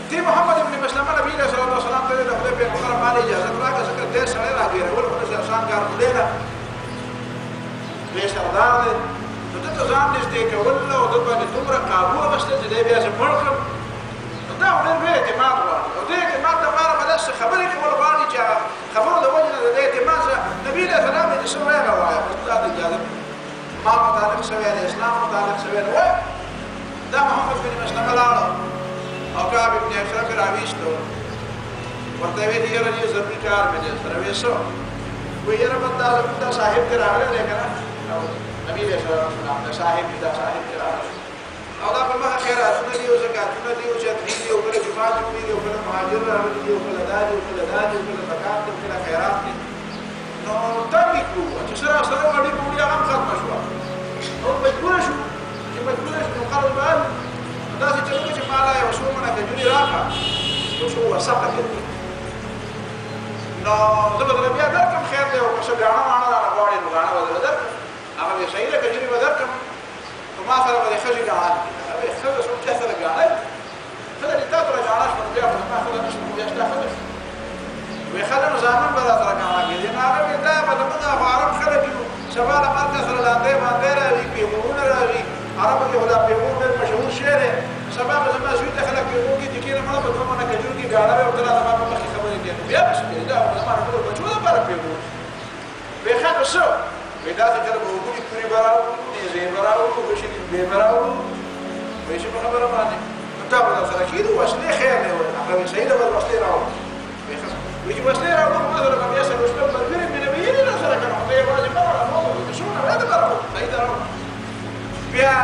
دې محمد بن مسلمه نبي علیه الصلوة والسلام ته د خدای پیغمبر باندې اجازه راکړه ځکه دې سړی راګېرول خو داسې اسان کار نه دی نه دوی سردار دی نو ده ته ځان نږدې کول او ده باندې دومره قابو اخیستل چې دی بیا زه مړ کړم نو دا خو ډېر لوی اعتماد غواړي او دې اعتماد دپاره به داسې خبرې کول غواړي چې خبرو د وجې نه د دې اعتماد څخه نبي علیه السلام یې څه ویل ووایه بس دا د اجازه ما متعلق شوی د اسلام متعلق شوی نو وایه دا محمد بن مسلمه لاړه او کعب بن اشرف یې راویستو ورته یې ویل یاره دې ضروري کار مې دی سره ویې څه وایي یاره بس دا صاحب دې راغلی دی که نه نبی علیه السلام دا صاحب دې راغلی او دا په مخه خیراتونه دي او زکاتونه دي او چترې دي او کله جومات جوړېږي او کله مهاجر راغلي دي او کله دا دي او کله دا دي او کله زکات دي او کله خیرات دي نو تنګ یې کړو چې سره وړي په وړي هغه هم ختمه شوه نو مجبوره شو چې مجبوره شو نو قرض به داسې چلو چې ما لا یو څو منه کجوري راکړه یو څو وسقه درکړي نو زه به درله بیا درکړم خیر دی او که څه ګاڼه واڼه رانه غواړې نو ګاڼه به درله درکړم هغه به صحیح ده کجوري به درکړم نو ما سره به د ښځې ګاڼه دي ښځه څوک چا سره ګاڼه دي ښځه دې تا سره ګاڼه شوه نو بیا خو زما ښځه نه شته نو بیا ستا ښځه شته وایي ښځه نو زامن به را سره ګاڼه کېدې نو هغه وایي دا به زموږ خو عرب خلک یو سبا له مرګه سره لاندې باندې راځي پیغورونه راځي عربو کې خو دا پیغور ډېر مشهور شی دی سبا به زما زوی ته خلک پیغور کړي چې کېنه مړه په دوه منه کجور کې ګاڼه وی او ته زما په مخکې خبرې کوي نو بیا به څه کوي دا خو زما د ټولو بچو دپاره پیغور وایي ښه نو څه وایي داسې کله به اوبونې تورې به راوړو نیزې به راوړو بشنې به راوړو وایي چې په خبره باندې نو تا به درسره کېدو وسلې خیر دی هغه وایي صحیح ده به وسلې راوړو وایي ښه وایي چې وسلې راوړو ما سره به بیا سره شپه ملګري مې نه ویلي راسره که نه خو ته یوازې مه راوړه نو څومره بیا ده به راوړو صحیح ده راوړو بیا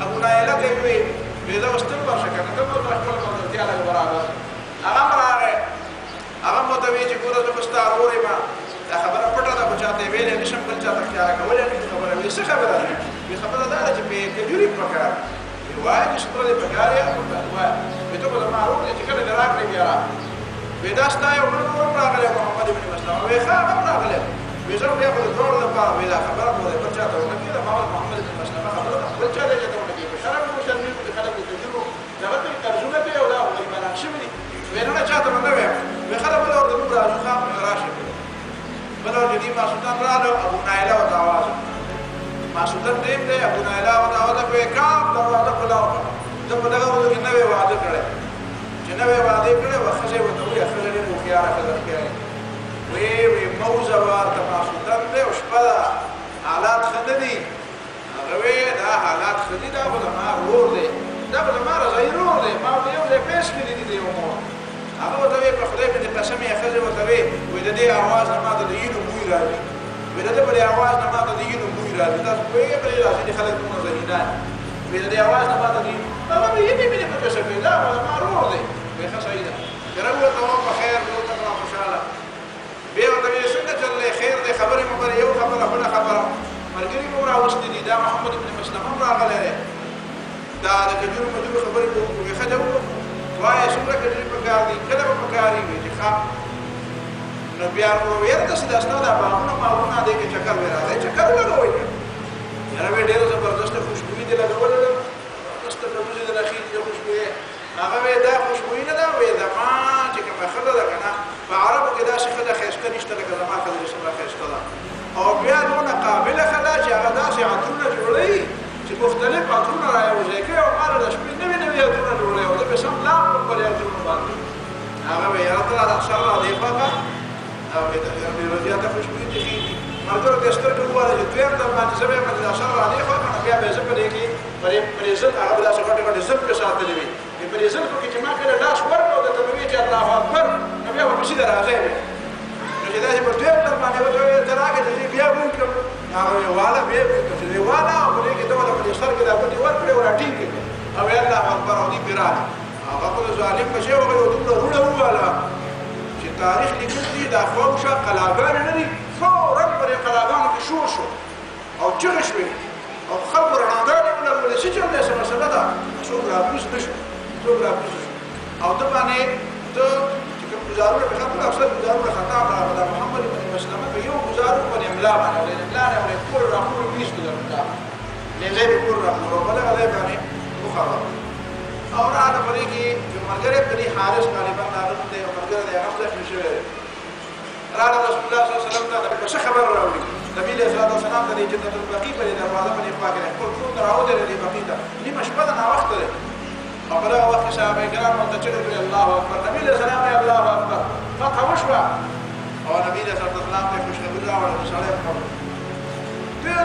ابو نایله ته یې وویل وایي دا اوس ته ورشه که نه ته به ورته خپله ملګرتیا لږ برابر هغه هم راغی هغه هم ورته وایي چې ګوره زه خو ستا ورور یم دا خبره پټه ده خو چاته یې ویلې نه شم بل چاته ښکاره کولی نه شي خبره وایي څه خبره ده وایي خبره دا ده چې کجوري پکار وایي وایه چې شپه دې پکار یې وایه وایي ته خو زما ورور دی چې کله دې راکړې بیا راغلی وایي دا ستا یو بل ورور هم راغلی محمد بن مسلمه وایي ښه هغه هم راغلی وایي زه بیا خو د دواړو دپاره وایي دا خبره خو د بل چاته ونه کېده محمد بن مسلمه خبره ده بل چا دی چې ته ونه کېږي شرم او شرمېږو د خلک د تجربو دغه کوي قرضونه کوي او دا غریبانان شوي دي وایي نه نه چاته به نه وایم وایي ښه ده بله ورته موږ راځو ښه راشه بله ورته دې ماسوتن راغله ابو نایله ورته اواز ماسوتن ټیم دی ابو نایله ورته اواز وایي کام دروازه کلاو کړه ده په دغه ورځو کې نوې واده کړی چې نوې واده کړی وه ښځې ورته وایي ښځه ډېر هوښیاره ښځه ښکاري وی موزه ورته ماسوتن دی او شپه ده حالات ښه نه دي هغه وی دا حالات ښه دي دا خو زما ورور دی دا خو زما رضاعي ورور دی ما ورته یو ځای پیش کړي دي د یو مور هغه ورته وی په خدای باندې قسم یې ښځې ورته وی وایي د دې اواز نه ما ته د یینو بوی راځي وایي د ده په دې اواز نه ما ته د یینو بوی راځي تاسو پوهېږئ پرې راځي دي خلک دومره ذهینان وایي د دې اواز نه ما ته د یینو هغه وی یې مې په قسم وی دا خو زما ورور دی وایي ښه صحیح ده یاره وورته وم په خیر وورته کړه خوشحاله بیا ورته ویل څنګه چل دی خیر دی خبرې مو بله یو خبره بله خبره ملګري مو راوستي دي دا محمد بن مسلمه هم راغلی دی دا د کجورو مجورو خبرې به وکړو وایي ښځه وکړو وایه څومره کجوري پکار دي کله به پکار وي وایي چې ښه نو بیا مو ویل داسې دا ستا دا باغونه ماغونه دی که چکر وی راځئ چکر ولګوئ که یاره وایي ډېره زبردسته خوشبويي دې لګوله ده زبردسته ډبوزې دې راخېږي د خوشبویۍ هغه وایي دا خوشبويي نه ده وایي زما چې کومه ښځه ده که نه په عربو کې داسې ښځه ښایسته نشته لکه زما ښځه چې څومره ښایسته ده او بیا دونه قابله ښځه چې هغه داسې عطرونه جوړوي چې مختلف عطرونه را یوځای کوي او ما له د شپې نوي نوي عطرونه جوړوي او زه به سم لاړ کړم په دې عطرونو باندې هغه وایي یاره ته راته سر را دې خوا کړه او ډېره زیاته خوشبويي دې خېږي ملګرو دې سترګې ووهله چې دویم ځل باندې زه به یې دا سر را دې خوا کړه نو بیا به یې زه په دې کې پرې زلف هغه به داسې غټې غټې زلفې ساتلې وي پرې زلفو کې چې ما کله لاس ورکړ او درته به وایي چې الله اکبر نو بیا به پسې د راځی وي نو چې داسې په دویم ځل باندې ورته وویل ته راکړه چې زه بیا بوی کړم هغه وایي واله بیا بوی کړم چې دی واله او په دې کې ته ورته په دې سر کې دا ګوتې ورکړې او راټینګ کړې او وایي الله اکبر او دې پرې راغله هغه خو د ظالم په شی وغوی او دومره روڼه وواله چې تاریخ لیکل دي دا خواوشا قلاګانې نه دي فورا په دې قلاګانو کې شور شو او چغې شوې او خلکو رڼاګانې ولې چې چل دې مسله ده څوک راپوس نشو څوک راپوس شو او ته باندې ته چې کوم گزارونه په خپل اکثر گزارونه خطا راغله محمد بن مسلمه په یو گزارو باندې املا باندې املا نه ټول راپور ویست درته لږه به کور راپور او بلغه ځای باندې مخاطب او راته پرې کې یو مرګره بني حارث غالبا راغله د یو مرګره د هغه څخه شوی راغله رسول الله صلی الله علیه وسلم ته څه خبر راوړي نبی له صلوات والسلام د جنت البقیع په دروازه باندې پاک نه خپل ټول راوړل د بقیع ته نیمه شپه نه وخت ده او په هغه وخت صحابه کرام ته چې الله اکبر نبی له سلام الله اکبر فتح وشوا او نبی له صلوات والسلام ته خوشخبری راوړل صلی الله علیه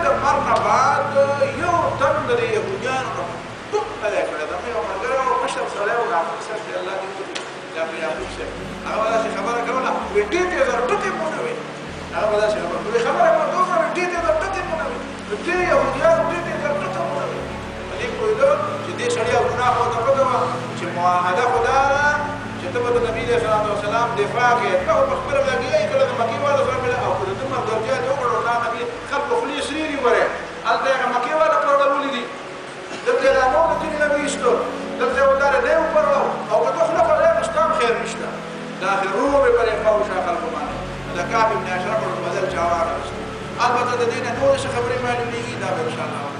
د مرنه بعد یو تن د يهودانو په هغه کړه د یو مرګره او مشر سره او غاښ سره الله دې دا په یاد وشه هغه ولا خبره کوله وټی ته زر ټکی مونږ وي هغه ولا خبره مونږ دوه وټی ته زر ټکی مونږ وي دې يهودانو دې ته زر ټکی مونږ وي دې کوله چې دې شریعه ګناه او تقدمه چې معاهده خدا چې ته د نبی صلی الله علیه وسلم دفاع کې هغه په خبره لګي کله د مکی والا سره بل او د دمر درجه یو کړو نه نبی خلق خلی سریری وره الته هغه مکی والا کړول دي دغه لا نو د دې نبی استو دغه ولر نه پرو او که خپل په له مستام خیر نشته دا خیرو به پر فوش خلق باندې دا کعب ابن اشرف او بدل جواب البته د دې نه نور څه خبرې معلومیږي دا ان شاء الله